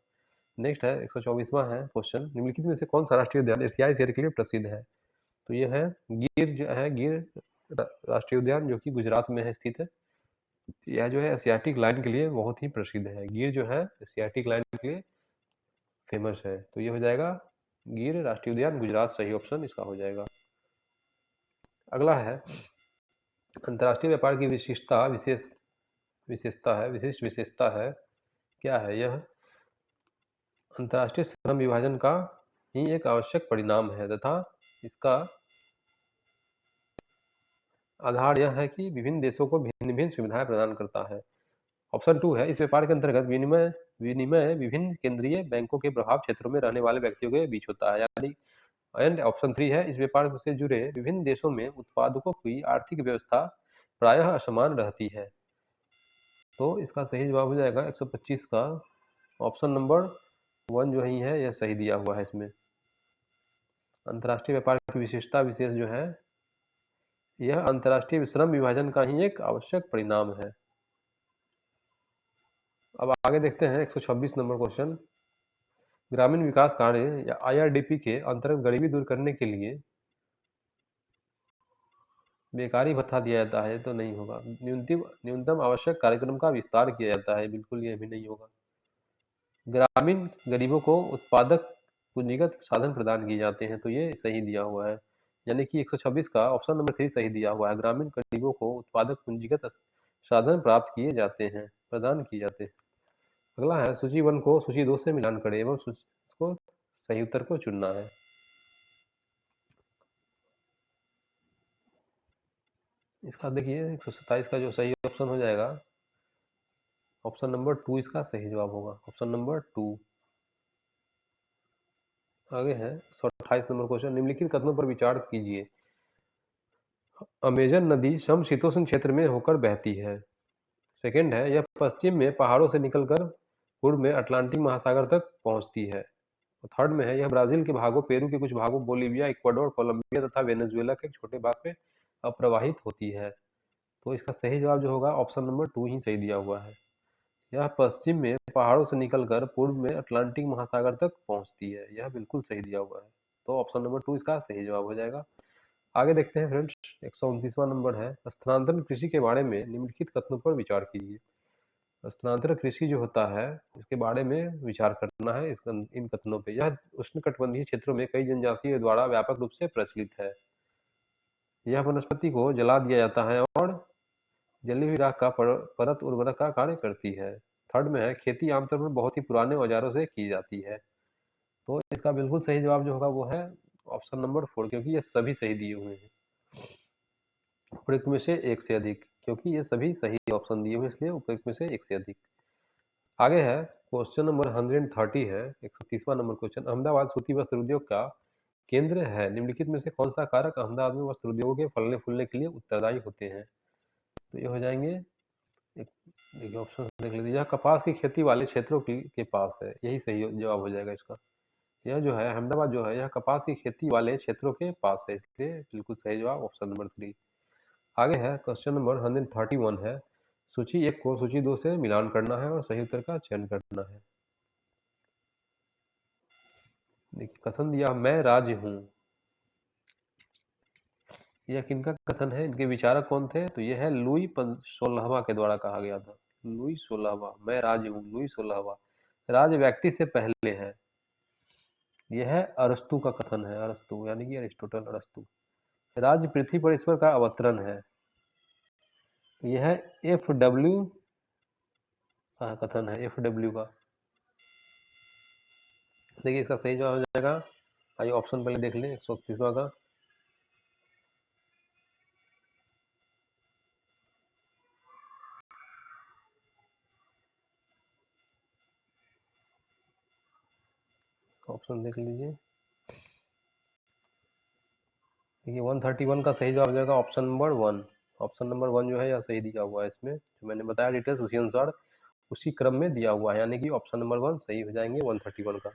नेक्स्ट है 124वां है क्वेश्चन, निम्नलिखित में से कौन सा राष्ट्रीय उद्यान एशियाई शेर के लिए प्रसिद्ध है? तो ये है गिर, जो है गिर राष्ट्रीय उद्यान, जो कि गुजरात में है स्थित है। यह जो है एशियाटिक लाइन के लिए बहुत ही प्रसिद्ध है। गिर जो है एशियाटिक लाइन के लिए फेमस है। तो ये हो जाएगा गिर राष्ट्रीय उद्यान गुजरात, सही ऑप्शन इसका हो जाएगा। अगला है अंतर्राष्ट्रीय व्यापार की विशिष्ट विशेषता है, क्या है यह? अंतर्राष्ट्रीय श्रम विभाजन का ही एक आवश्यक परिणाम है तथा इसका आधार यह है कि विभिन्न देशों को भिन्न भिन्न सुविधाएं प्रदान करता है। ऑप्शन 2 है, इस व्यापार के अंतर्गत विनिमय विनिमय विभिन्न केंद्रीय बैंकों के प्रभाव क्षेत्रों में रहने वाले व्यक्तियों के बीच होता है, यानी। एंड ऑप्शन 3 है, इस व्यापार से जुड़े विभिन्न देशों में उत्पादकों की आर्थिक व्यवस्था प्रायः असमान रहती है। तो इसका सही जवाब हो जाएगा 125 का ऑप्शन नंबर 1 जो ही है यह सही दिया हुआ है इसमें। अंतर्राष्ट्रीय व्यापार की विशेषता विशेष जो है, यह अंतर्राष्ट्रीय श्रम विभाजन का ही एक आवश्यक परिणाम है। अब आगे देखते हैं 126 नंबर क्वेश्चन, ग्रामीण विकास कार्य या आईआरडीपी के अंतर्गत गरीबी दूर करने के लिए बेकारी भत्ता दिया जाता है? तो नहीं होगा। न्यूनतम आवश्यक कार्यक्रम का विस्तार किया जाता है? बिल्कुल यह भी नहीं होगा। ग्रामीण गरीबों को उत्पादक पूंजीगत साधन प्रदान किए जाते हैं? तो ये सही दिया हुआ है, यानी कि 126 का ऑप्शन नंबर 3 सही दिया हुआ है। ग्रामीण गरीबों को उत्पादक पूंजीगत साधन प्राप्त किए जाते हैं, प्रदान किए जाते हैं। अगला है सूची 1 को सूची 2 से मिलान करें एवं उसको सही उत्तर को चुनना है। इसका देखिए 127 का जो सही ऑप्शन हो जाएगा, ऑप्शन नंबर 2 इसका सही जवाब होगा, ऑप्शन नंबर 2। आगे है 128 नंबर क्वेश्चन, निम्नलिखित कथनों पर विचार कीजिए। अमेजन नदी समशीतोष्ण क्षेत्र में होकर बहती है। सेकंड है, यह पश्चिम में पहाड़ों से निकलकर पूर्व में अटलांटिक महासागर तक पहुंचती है। और थर्ड में है, यह ब्राजील के भागों, पेरू के कुछ भागों, बोलीविया, इक्वाडोर, कोलंबिया तथा वेनेजुएला के एक छोटे भाग में अप्रवाहित होती है। तो इसका सही जवाब जो होगा ऑप्शन नंबर 2 ही सही दिया हुआ है। यह पश्चिम में पहाड़ों से निकलकर पूर्व में अटलांटिक महासागर तक पहुंचती है, यह बिल्कुल सही दिया हुआ है। तो ऑप्शन नंबर 2 इसका सही जवाब हो जाएगा। आगे देखते हैं फ्रेंड्स, 129वां नंबर है, स्थानांतरण कृषि के बारे में निम्नलिखित कथनों पर विचार कीजिए। स्थानांतरण कृषि जो होता है इसके बारे में विचार करना है इन कथनों पे। यह उष्णकटिबंधीय क्षेत्रों में कई जनजातियों द्वारा व्यापक रूप से प्रचलित है। यह वनस्पति को जला दिया जाता है और जली हुई राख का परत उर्वरक का कार्य करती है। थर्ड में है, खेती आमतौर पर बहुत ही पुराने औजारों से की जाती है। तो इसका बिल्कुल सही जवाब जो होगा वो है ऑप्शन नंबर 4, क्योंकि ये सभी सही दिए हुए हैं, उपयुक्त में से एक से अधिक, क्योंकि ये सभी सही ऑप्शन दिए हुए, इसलिए उपयुक्त में से एक से अधिक। आगे है क्वेश्चन नंबर 130 है, 130वां नंबर क्वेश्चन। अहमदाबाद सूती वस्त्र उद्योग का केंद्र है, निम्नलिखित में से कौन सा कारक अहमदाबाद में वस्त्र उद्योग के फलने फूलने के लिए उत्तरदायी होते हैं? तो ये हो जाएंगे, देखिए ऑप्शन देख लीजिए। यह कपास की खेती वाले क्षेत्रों के पास है, यही सही जवाब हो जाएगा इसका। यह जो है अहमदाबाद जो है यह कपास की खेती वाले क्षेत्रों के पास है, इसलिए बिल्कुल सही जवाब ऑप्शन नंबर 3। आगे है क्वेश्चन नंबर 131 है। सूची 1 को सूची 2 से मिलान करना है और सही उत्तर का चयन करना है। देखिए कथन दिया, मैं राज हूँ। यह किनका कथन है, इनके विचारक कौन थे? तो यह है लुई 16वां के द्वारा कहा गया था। लुई 16वां, मैं राज हूँ, लुई 16वां। राज व्यक्ति से पहले है। यह अरस्तु का कथन है, अरस्तु यानी कि अरिस्टोटल, अरस्तु। राज पृथ्वी पर ईश्वर का अवतरण है। यह FW का कथन है, FW का। देखिए इसका सही जवाब हो जाएगा, आइए ऑप्शन पहले देख लें। 131वां का ऑप्शन देख लीजिए। देखिए 131 का सही जवाब हो जाएगा ऑप्शन नंबर 1। ऑप्शन नंबर 1 जो है यह सही दिया हुआ है, इसमें जो मैंने बताया डिटेल्स उसी अनुसार उसी क्रम में दिया हुआ है, यानी कि ऑप्शन नंबर 1 सही हो जाएंगे 131 का।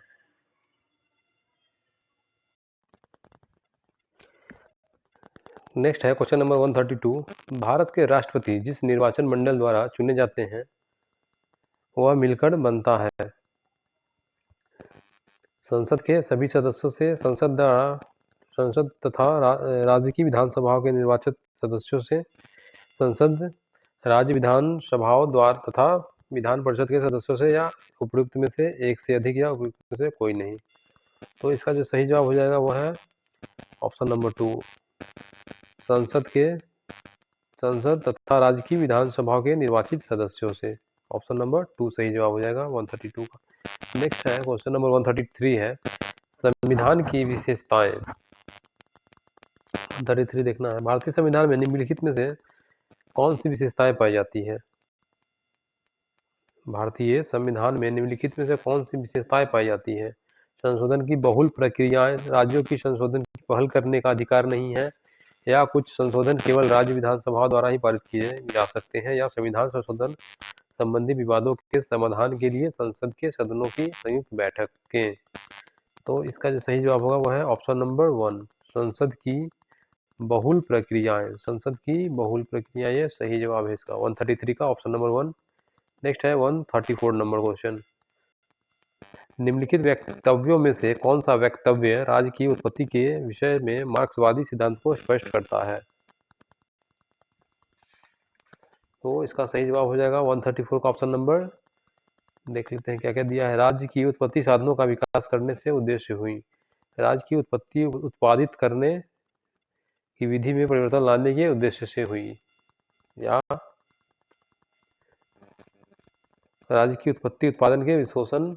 नेक्स्ट है क्वेश्चन नंबर 132। भारत के राष्ट्रपति जिस निर्वाचन मंडल द्वारा चुने जाते हैं वह मिलकर बनता है। संसद के सभी सदस्यों से, संसद तथा राज्य की विधानसभाओं के निर्वाचित सदस्यों से, संसद राज्य विधानसभाओं द्वारा तथा विधान परिषद के सदस्यों से, या उपयुक्त में से एक से अधिक, या उपयुक्त में से कोई नहीं। तो इसका जो सही जवाब हो जाएगा वो है ऑप्शन नंबर 2। संसद तथा राज्य की विधानसभाओं के निर्वाचित सदस्यों से। ऑप्शन नंबर 2 सही जवाब हो जाएगा 132 का। नेक्स्ट है क्वेश्चन नंबर 133 है। संविधान की विशेषताएं। 133 देखना है। भारतीय संविधान में निम्नलिखित में से कौन सी विशेषताएं पाई जाती है? भारतीय संविधान में निम्नलिखित में से कौन सी विशेषताएं पाई जाती है? संशोधन की बहुल प्रक्रियाएं, राज्यों की संशोधन की पहल करने का अधिकार नहीं है, या कुछ संशोधन केवल राज्य विधानसभा द्वारा ही पारित किए जा सकते हैं, या संविधान संशोधन संबंधी विवादों के समाधान के लिए संसद के सदनों की संयुक्त बैठकें। तो इसका जो सही जवाब होगा वह है ऑप्शन नंबर 1, संसद की बहुल प्रक्रियाएं। संसद की बहुल प्रक्रियाएं, ये सही जवाब है इसका 133 का, ऑप्शन नंबर 1। नेक्स्ट है 134 नंबर क्वेश्चन। निम्नलिखित वक्तव्यों में से कौन सा वक्तव्य राज्य की उत्पत्ति के विषय में मार्क्सवादी सिद्धांत को स्पष्ट करता है? तो इसका सही जवाब हो जाएगा 134 का ऑप्शन नंबर, देख लेते हैं क्या क्या दिया है। राज्य की उत्पत्ति साधनों का विकास करने से उद्देश्य हुई। राज्य की उत्पत्ति उत्पादित करने की विधि में परिवर्तन लाने के उद्देश्य से हुई, या राज्य की उत्पत्ति उत्पादन के विशोषण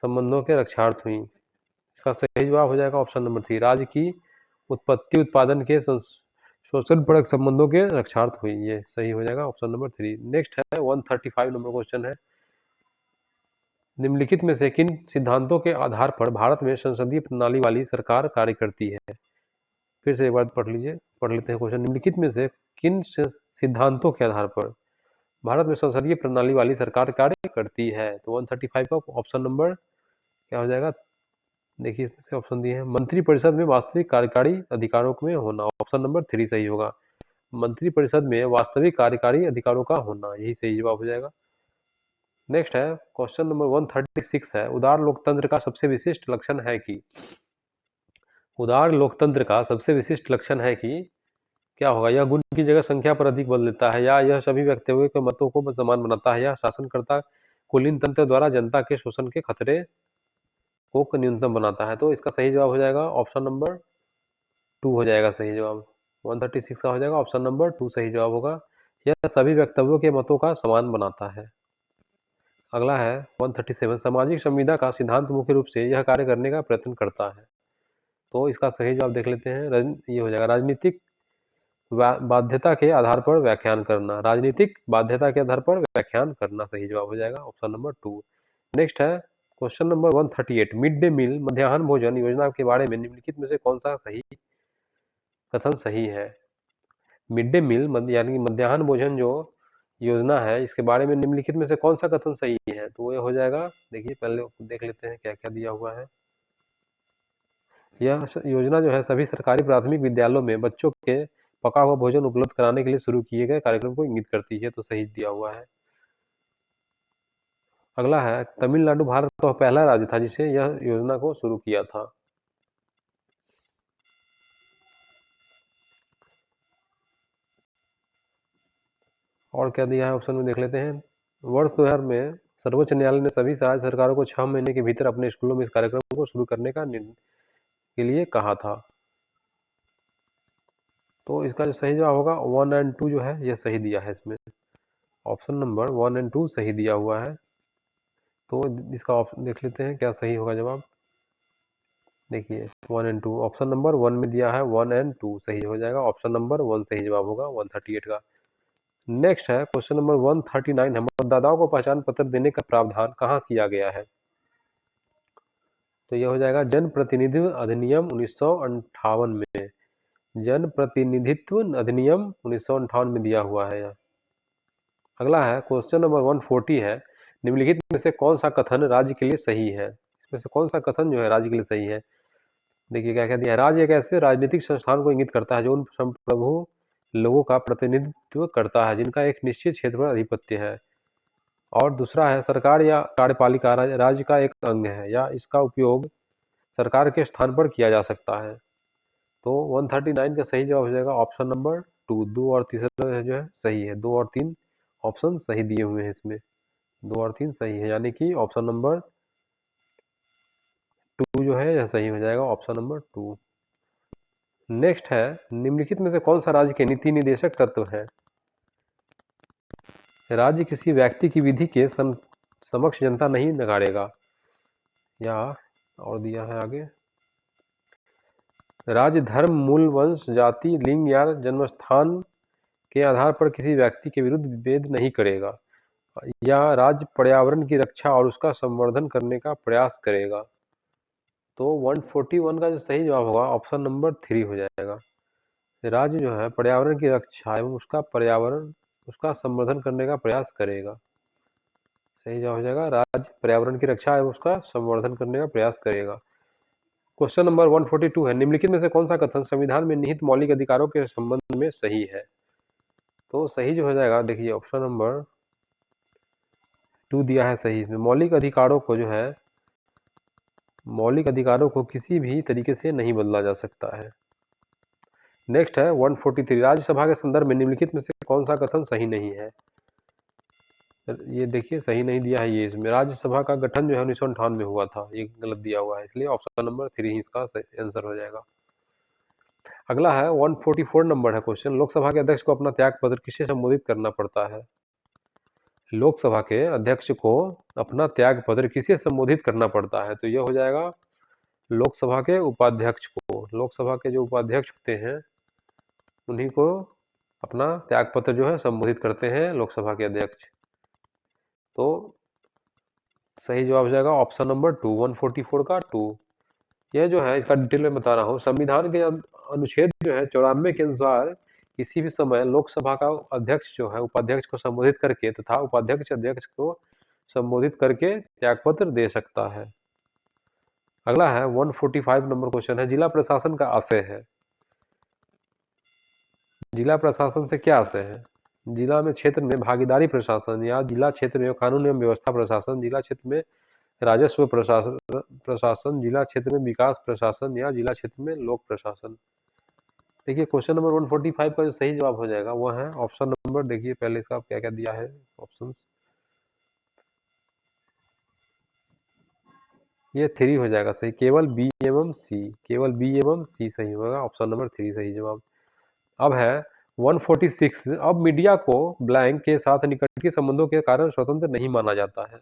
संबंधों के रक्षार्थ हुई। इसका सही जवाब हो जाएगा ऑप्शन नंबर 3, राज्य की उत्पत्ति उत्पादन के शोषणपरक संबंधों के रक्षार्थ हुई। ये सही हो जाएगा ऑप्शन नंबर 3। नेक्स्ट है 135 नंबर क्वेश्चन है। निम्नलिखित में से किन सिद्धांतों के आधार पर भारत में संसदीय प्रणाली वाली सरकार कार्य करती है? फिर से एक बार पढ़ लेते हैं क्वेश्चन। निम्नलिखित में से किन सिद्धांतों के आधार पर भारत में संसदीय प्रणाली वाली सरकार कार्य करती है? तो 135 का ऑप्शन नंबर क्या हो जाएगा? देखिए इसमें ऑप्शन दिए हैं। मंत्री परिषद में वास्तविक कार्यकारी अधिकारों में होना, ऑप्शन नंबर 3 सही होगा। मंत्री परिषद में वास्तविक कार्यकारी अधिकारों का होना, यही सही जवाब हो जाएगा। नेक्स्ट है क्वेश्चन नंबर 136 है। उदार लोकतंत्र का सबसे विशिष्ट लक्षण है कि, उदार लोकतंत्र का सबसे विशिष्ट लक्षण है कि क्या होगा? यह गुण की जगह संख्या पर अधिक बल देता है, या यह सभी व्यक्तियों के मतों को समान बनाता है, या शासनकर्ता कुलीन तंत्र द्वारा जनता के शोषण के खतरे को न्यूनतम बनाता है। तो इसका सही जवाब हो जाएगा ऑप्शन नंबर 2 हो जाएगा सही जवाब। 136 का हो जाएगा ऑप्शन नंबर 2 सही जवाब होगा। यह सभी वक्तव्यों के मतों का समान बनाता है। अगला है 137। सामाजिक संविदा का सिद्धांत मुख्य रूप से यह कार्य करने का प्रयत्न करता है। तो इसका सही जवाब देख लेते हैं। ये हो जाएगा राजनीतिक बाध्यता के आधार पर व्याख्यान करना, राजनीतिक बाध्यता के आधार पर व्याख्यान करना सही जवाब हो जाएगा ऑप्शन नंबर 2। नेक्स्ट है question number 138, mid day meal मध्याह्न भोजन योजना के बारे में निम्नलिखित में से कौन सा सही कथन सही है। मिड डे मील यानी कि मध्याह्न भोजन जो योजना है, इसके बारे में निम्नलिखित में से कौन सा कथन सही है, तो ये हो जाएगा, देखिए पहले देख लेते हैं क्या क्या दिया हुआ है। यह योजना जो है सभी सरकारी प्राथमिक विद्यालयों में बच्चों के पका हुआ भोजन उपलब्ध कराने के लिए शुरू किए गए कार्यक्रम को इंगित करती है, तो सही दिया हुआ है। अगला है तमिलनाडु भारत का पहला राज्य था जिसे यह योजना को शुरू किया था। और क्या दिया है ऑप्शन में देख लेते हैं। वर्ष 2000 में सर्वोच्च न्यायालय ने सभी राज्य सरकारों को 6 महीने के भीतर अपने स्कूलों में इस कार्यक्रम को शुरू करने का के लिए कहा था। तो इसका जो सही जवाब होगा 1 एंड 2 जो है यह सही दिया है, इसमें ऑप्शन नंबर 1 एंड 2 सही दिया हुआ है। तो इसका ऑप्शन देख लेते हैं क्या सही होगा जवाब। देखिए 1 एंड 2, ऑप्शन नंबर 1 में दिया है 1 एंड 2 सही हो जाएगा, ऑप्शन नंबर 1 सही जवाब होगा 138 का। नेक्स्ट है क्वेश्चन नंबर 139 है, मतदाताओं को पहचान पत्र देने का प्रावधान कहाँ किया गया है। तो यह हो जाएगा जनप्रतिनिधित्व अधिनियम 1958 में, जनप्रतिनिधित्व अधिनियम 1958 में दिया हुआ है यह। अगला है क्वेश्चन नंबर 140 है, निम्नलिखित में से कौन सा कथन राज्य के लिए सही है। इसमें से कौन सा कथन जो है राज्य के लिए सही है। देखिए क्या क्या दिया है, राज्य एक ऐसे राजनीतिक संस्थान को इंगित करता है जो उन संप्रभु लोगों का प्रतिनिधित्व करता है जिनका एक निश्चित क्षेत्र पर आधिपत्य है। और दूसरा है सरकार या कार्यपालिका राज्य का एक अंग है या इसका उपयोग सरकार के स्थान पर किया जा सकता है। तो 139 का सही जवाब हो जाएगा ऑप्शन नंबर 2। 2 और तीसरा जो है सही है, 2 और 3 ऑप्शन सही दिए हुए हैं इसमें, 2 और 3 सही है, यानी कि ऑप्शन नंबर 2 जो है यह सही हो जाएगा ऑप्शन नंबर 2। नेक्स्ट है निम्नलिखित में से कौन सा राज्य के नीति निदेशक तत्व है। राज्य किसी व्यक्ति की विधि के समक्ष जनता नहीं नकारेगा, या और दिया है आगे, राज्य धर्म मूल वंश जाति लिंग या जन्मस्थान के आधार पर किसी व्यक्ति के विरुद्ध विभेद नहीं करेगा, या राज्य पर्यावरण की रक्षा और उसका संवर्धन करने का प्रयास करेगा। तो 141 का जो सही जवाब होगा ऑप्शन नंबर 3 हो जाएगा। राज्य जो है पर्यावरण की रक्षा एवं उसका संवर्धन करने का प्रयास करेगा, सही जवाब हो जाएगा राज्य पर्यावरण की रक्षा एवं उसका संवर्धन करने का प्रयास करेगा। क्वेश्चन नंबर 142 है, निम्नलिखित में से कौन सा कथन संविधान में निहित मौलिक अधिकारों के संबंध में सही है। तो सही जो हो जाएगा, देखिए ऑप्शन नंबर 2 दिया है सही, इसमें मौलिक अधिकारों को किसी भी तरीके से नहीं बदला जा सकता है। नेक्स्ट है 143, राज्यसभा के संदर्भ में निम्नलिखित में से कौन सा कथन सही नहीं है। ये देखिए सही नहीं दिया है, ये इसमें राज्यसभा का गठन जो है 1958 में हुआ था, ये गलत दिया हुआ है, इसलिए ऑप्शन नंबर 3 ही इसका आंसर हो जाएगा। अगला है 144 नंबर है क्वेश्चन, लोकसभा के अध्यक्ष को अपना त्याग पत्र किसे संबोधित करना पड़ता है। लोकसभा के अध्यक्ष को अपना त्याग पत्र किसे संबोधित करना पड़ता है, तो यह हो जाएगा लोकसभा के उपाध्यक्ष को। लोकसभा के जो उपाध्यक्ष होते हैं उन्हीं को अपना त्याग पत्र जो है संबोधित करते हैं लोकसभा के अध्यक्ष। तो सही जवाब हो जाएगा ऑप्शन नंबर 2, 144 का 2। यह जो है इसका डिटेल में बता रहा हूँ, संविधान के अनुच्छेद जो है 94 के अनुसार किसी भी समय लोकसभा का अध्यक्ष जो है उपाध्यक्ष को संबोधित करके तथा उपाध्यक्ष अध्यक्ष को संबोधित करके त्यागपत्र दे सकता है। अगला है 145 नंबर क्वेश्चन है, जिला प्रशासन का आशय है। जिला प्रशासन से क्या आशय है। जिला में क्षेत्र में भागीदारी प्रशासन, या जिला क्षेत्र में कानून एवं व्यवस्था प्रशासन, जिला क्षेत्र में राजस्व प्रशासन, जिला क्षेत्र में विकास प्रशासन, या जिला क्षेत्र में लोक प्रशासन। देखिए क्वेश्चन नंबर 145 का जो सही जवाब हो जाएगा वो है ऑप्शन नंबर, देखिए पहले इसका क्या क्या दिया है ऑप्शंस, ये 3 हो जाएगा सही, केवल बी एवं सी, केवल बी एवं सी सही होगा, ऑप्शन नंबर 3 सही जवाब। अब है 146, अब मीडिया को ब्लैंक के साथ निकट के संबंधों के कारण स्वतंत्र नहीं माना जाता है।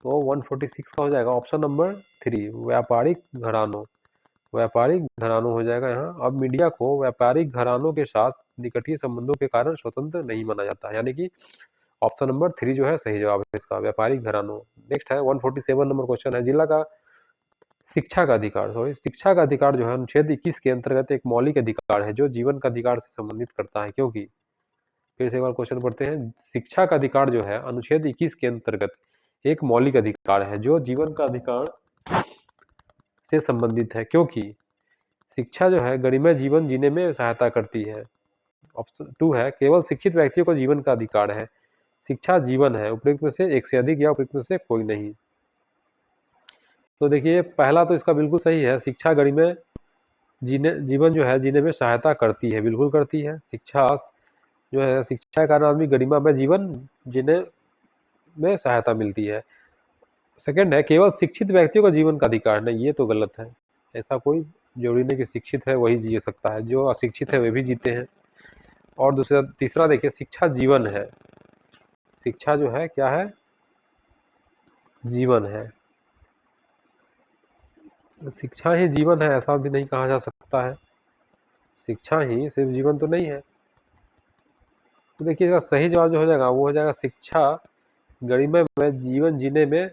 तो 146 का हो जाएगा ऑप्शन नंबर 3, व्यापारिक घरानों। व्यापारिक घरानों हो जाएगा यहाँ। अब मीडिया को व्यापारिक घरानों के साथ निकटीय संबंधों के कारण स्वतंत्र नहीं माना जाता, यानी कि ऑप्शन नंबर 3 जो है सही जवाब है इसका, व्यापारिक घरानों। नेक्स्ट है 147 नंबर क्वेश्चन है, जिला का शिक्षा का अधिकार, सॉरी शिक्षा का अधिकार जो है अनुच्छेद 21 के अंतर्गत एक मौलिक अधिकार है जो जीवन का अधिकार से संबंधित करता है, क्योंकि फिर से एक बार क्वेश्चन पढ़ते हैं। शिक्षा का अधिकार जो है अनुच्छेद 21 के अंतर्गत एक मौलिक अधिकार है जो जीवन का अधिकार से संबंधित है, क्योंकि शिक्षा जो है गरिमा जीवन जीने में सहायता करती है। ऑप्शन 2 है केवल शिक्षित व्यक्तियों को जीवन का अधिकार है, शिक्षा जीवन है, उपयुक्त में से एक से अधिक या उपयुक्त में से कोई नहीं। तो देखिए पहला तो इसका बिल्कुल सही है, शिक्षा गरिमा जीवन जो है जीने में सहायता करती है, बिल्कुल करती है। शिक्षा जो है शिक्षा के कारण आदमी गरिमा में जीवन जीने में सहायता मिलती है। सेकंड है केवल शिक्षित व्यक्तियों का जीवन का अधिकार, नहीं ये तो गलत है, ऐसा कोई जरूरी नहीं कि शिक्षित है वही जी सकता है, जो अशिक्षित है वे भी जीते हैं। और दूसरा तीसरा देखिए शिक्षा जीवन है, शिक्षा जो है क्या है, जीवन है, शिक्षा ही जीवन है ऐसा भी नहीं कहा जा सकता है, शिक्षा ही सिर्फ जीवन तो नहीं है। तो देखिए इसका सही जवाब जो हो जाएगा वो हो जाएगा शिक्षा गरिमा में जीवन जीने में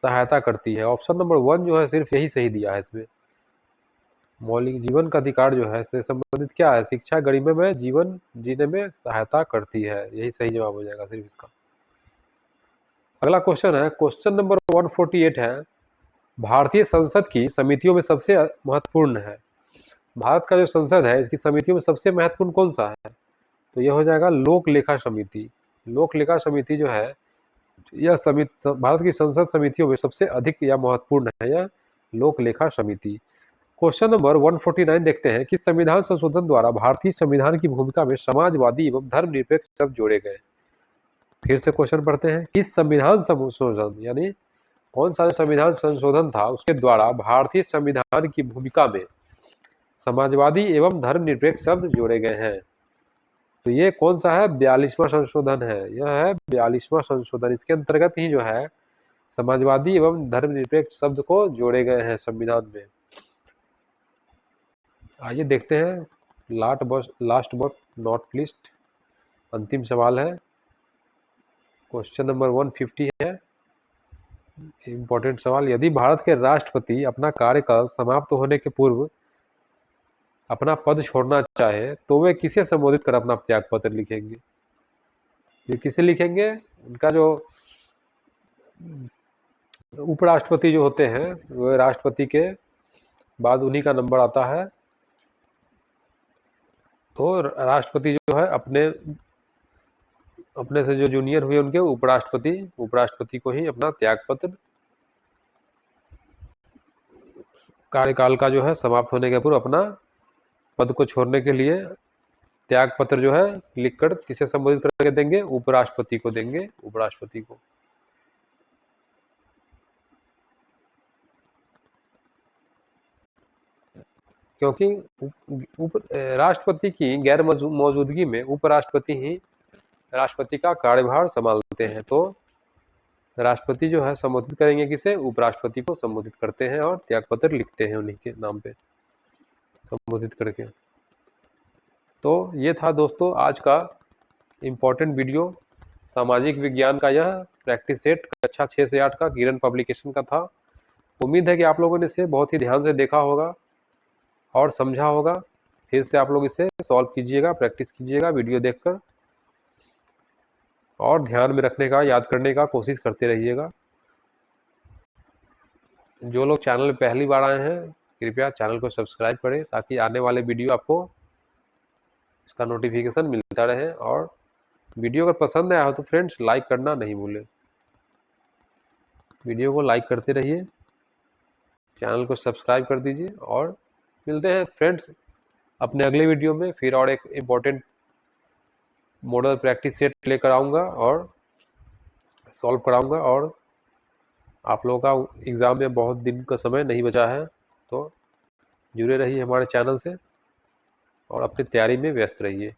सहायता करती है। ऑप्शन नंबर 1 जो है सिर्फ यही सही दिया है इसमें, मौलिक जीवन का अधिकार जो है से संबंधित क्या है, शिक्षा गरिमा में जीवन जीने में सहायता करती है, यही सही जवाब हो जाएगा सिर्फ इसका। अगला क्वेश्चन है क्वेश्चन नंबर 148 है, भारतीय संसद की समितियों में सबसे महत्वपूर्ण है, भारत का जो संसद है इसकी समितियों में सबसे महत्वपूर्ण कौन सा है, तो यह हो जाएगा लोक लेखा समिति। लोक लेखा समिति जो है यह समिति भारत की संसद समितियों में सबसे अधिक या महत्वपूर्ण है, यह लोक लेखा समिति। क्वेश्चन नंबर 149 देखते हैं, किस संविधान संशोधन द्वारा भारतीय संविधान की भूमिका में समाजवादी एवं धर्मनिरपेक्ष शब्द जोड़े गए। फिर से क्वेश्चन पढ़ते हैं, किस संविधान संशोधन यानी कौन सा संविधान संशोधन था उसके द्वारा भारतीय संविधान की भूमिका में समाजवादी एवं धर्मनिरपेक्ष शब्द जोड़े गए हैं। तो ये कौन सा है, 42वां संशोधन है, यह है 42वां संशोधन, इसके अंतर्गत ही जो है समाजवादी एवं धर्मनिरपेक्ष शब्द को जोड़े गए हैं संविधान में। आइए देखते हैं लास्ट बट नॉट लीस्ट अंतिम सवाल है, क्वेश्चन नंबर 150 है, इंपॉर्टेंट सवाल। यदि भारत के राष्ट्रपति अपना कार्यकाल समाप्त होने के पूर्व अपना पद छोड़ना चाहे तो वे किसे संबोधित कर अपना त्याग पत्र लिखेंगे, ये किसे लिखेंगे, उनका जो उपराष्ट्रपति जो होते हैं वो राष्ट्रपति के बाद उन्हीं का नंबर आता है, तो राष्ट्रपति जो है अपने से जो जूनियर हुए उनके उपराष्ट्रपति को ही अपना त्याग पत्र कार्यकाल का जो है समाप्त होने के पूर्व अपना पद को छोड़ने के लिए त्याग पत्र जो है लिखकर किसे संबोधित करके देंगे, उपराष्ट्रपति को देंगे, उपराष्ट्रपति को। क्योंकि राष्ट्रपति की गैर मौजूदगी में उपराष्ट्रपति ही राष्ट्रपति का कार्यभार संभालते हैं, तो राष्ट्रपति जो है संबोधित करेंगे किसे, उपराष्ट्रपति को संबोधित करते हैं और त्यागपत्र लिखते हैं उन्हीं के नाम पे संबोधित करके। तो ये था दोस्तों आज का इम्पोर्टेंट वीडियो, सामाजिक विज्ञान का यह प्रैक्टिस सेट कक्षा 6 से 8 का किरण पब्लिकेशन का था। उम्मीद है कि आप लोगों ने इसे बहुत ही ध्यान से देखा होगा और समझा होगा। फिर से आप लोग इसे सॉल्व कीजिएगा, प्रैक्टिस कीजिएगा वीडियो देखकर, और ध्यान में रखने का, याद करने का कोशिश करते रहिएगा। जो लोग चैनल में पहली बार आए हैं कृपया चैनल को सब्सक्राइब करें ताकि आने वाले वीडियो आपको इसका नोटिफिकेशन मिलता रहे। और वीडियो अगर पसंद आया हो तो फ्रेंड्स लाइक करना नहीं भूलें, वीडियो को लाइक करते रहिए, चैनल को सब्सक्राइब कर दीजिए। और मिलते हैं फ्रेंड्स अपने अगले वीडियो में, फिर और एक इम्पोर्टेंट मॉडल प्रैक्टिस सेट लेकर आऊँगा और सॉल्व कराऊँगा। और आप लोगों का एग्ज़ाम में बहुत दिन का समय नहीं बचा है, तो जुड़े रहिए हमारे चैनल से और अपनी तैयारी में व्यस्त रहिए।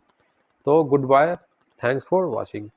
तो good bye, thanks for watching.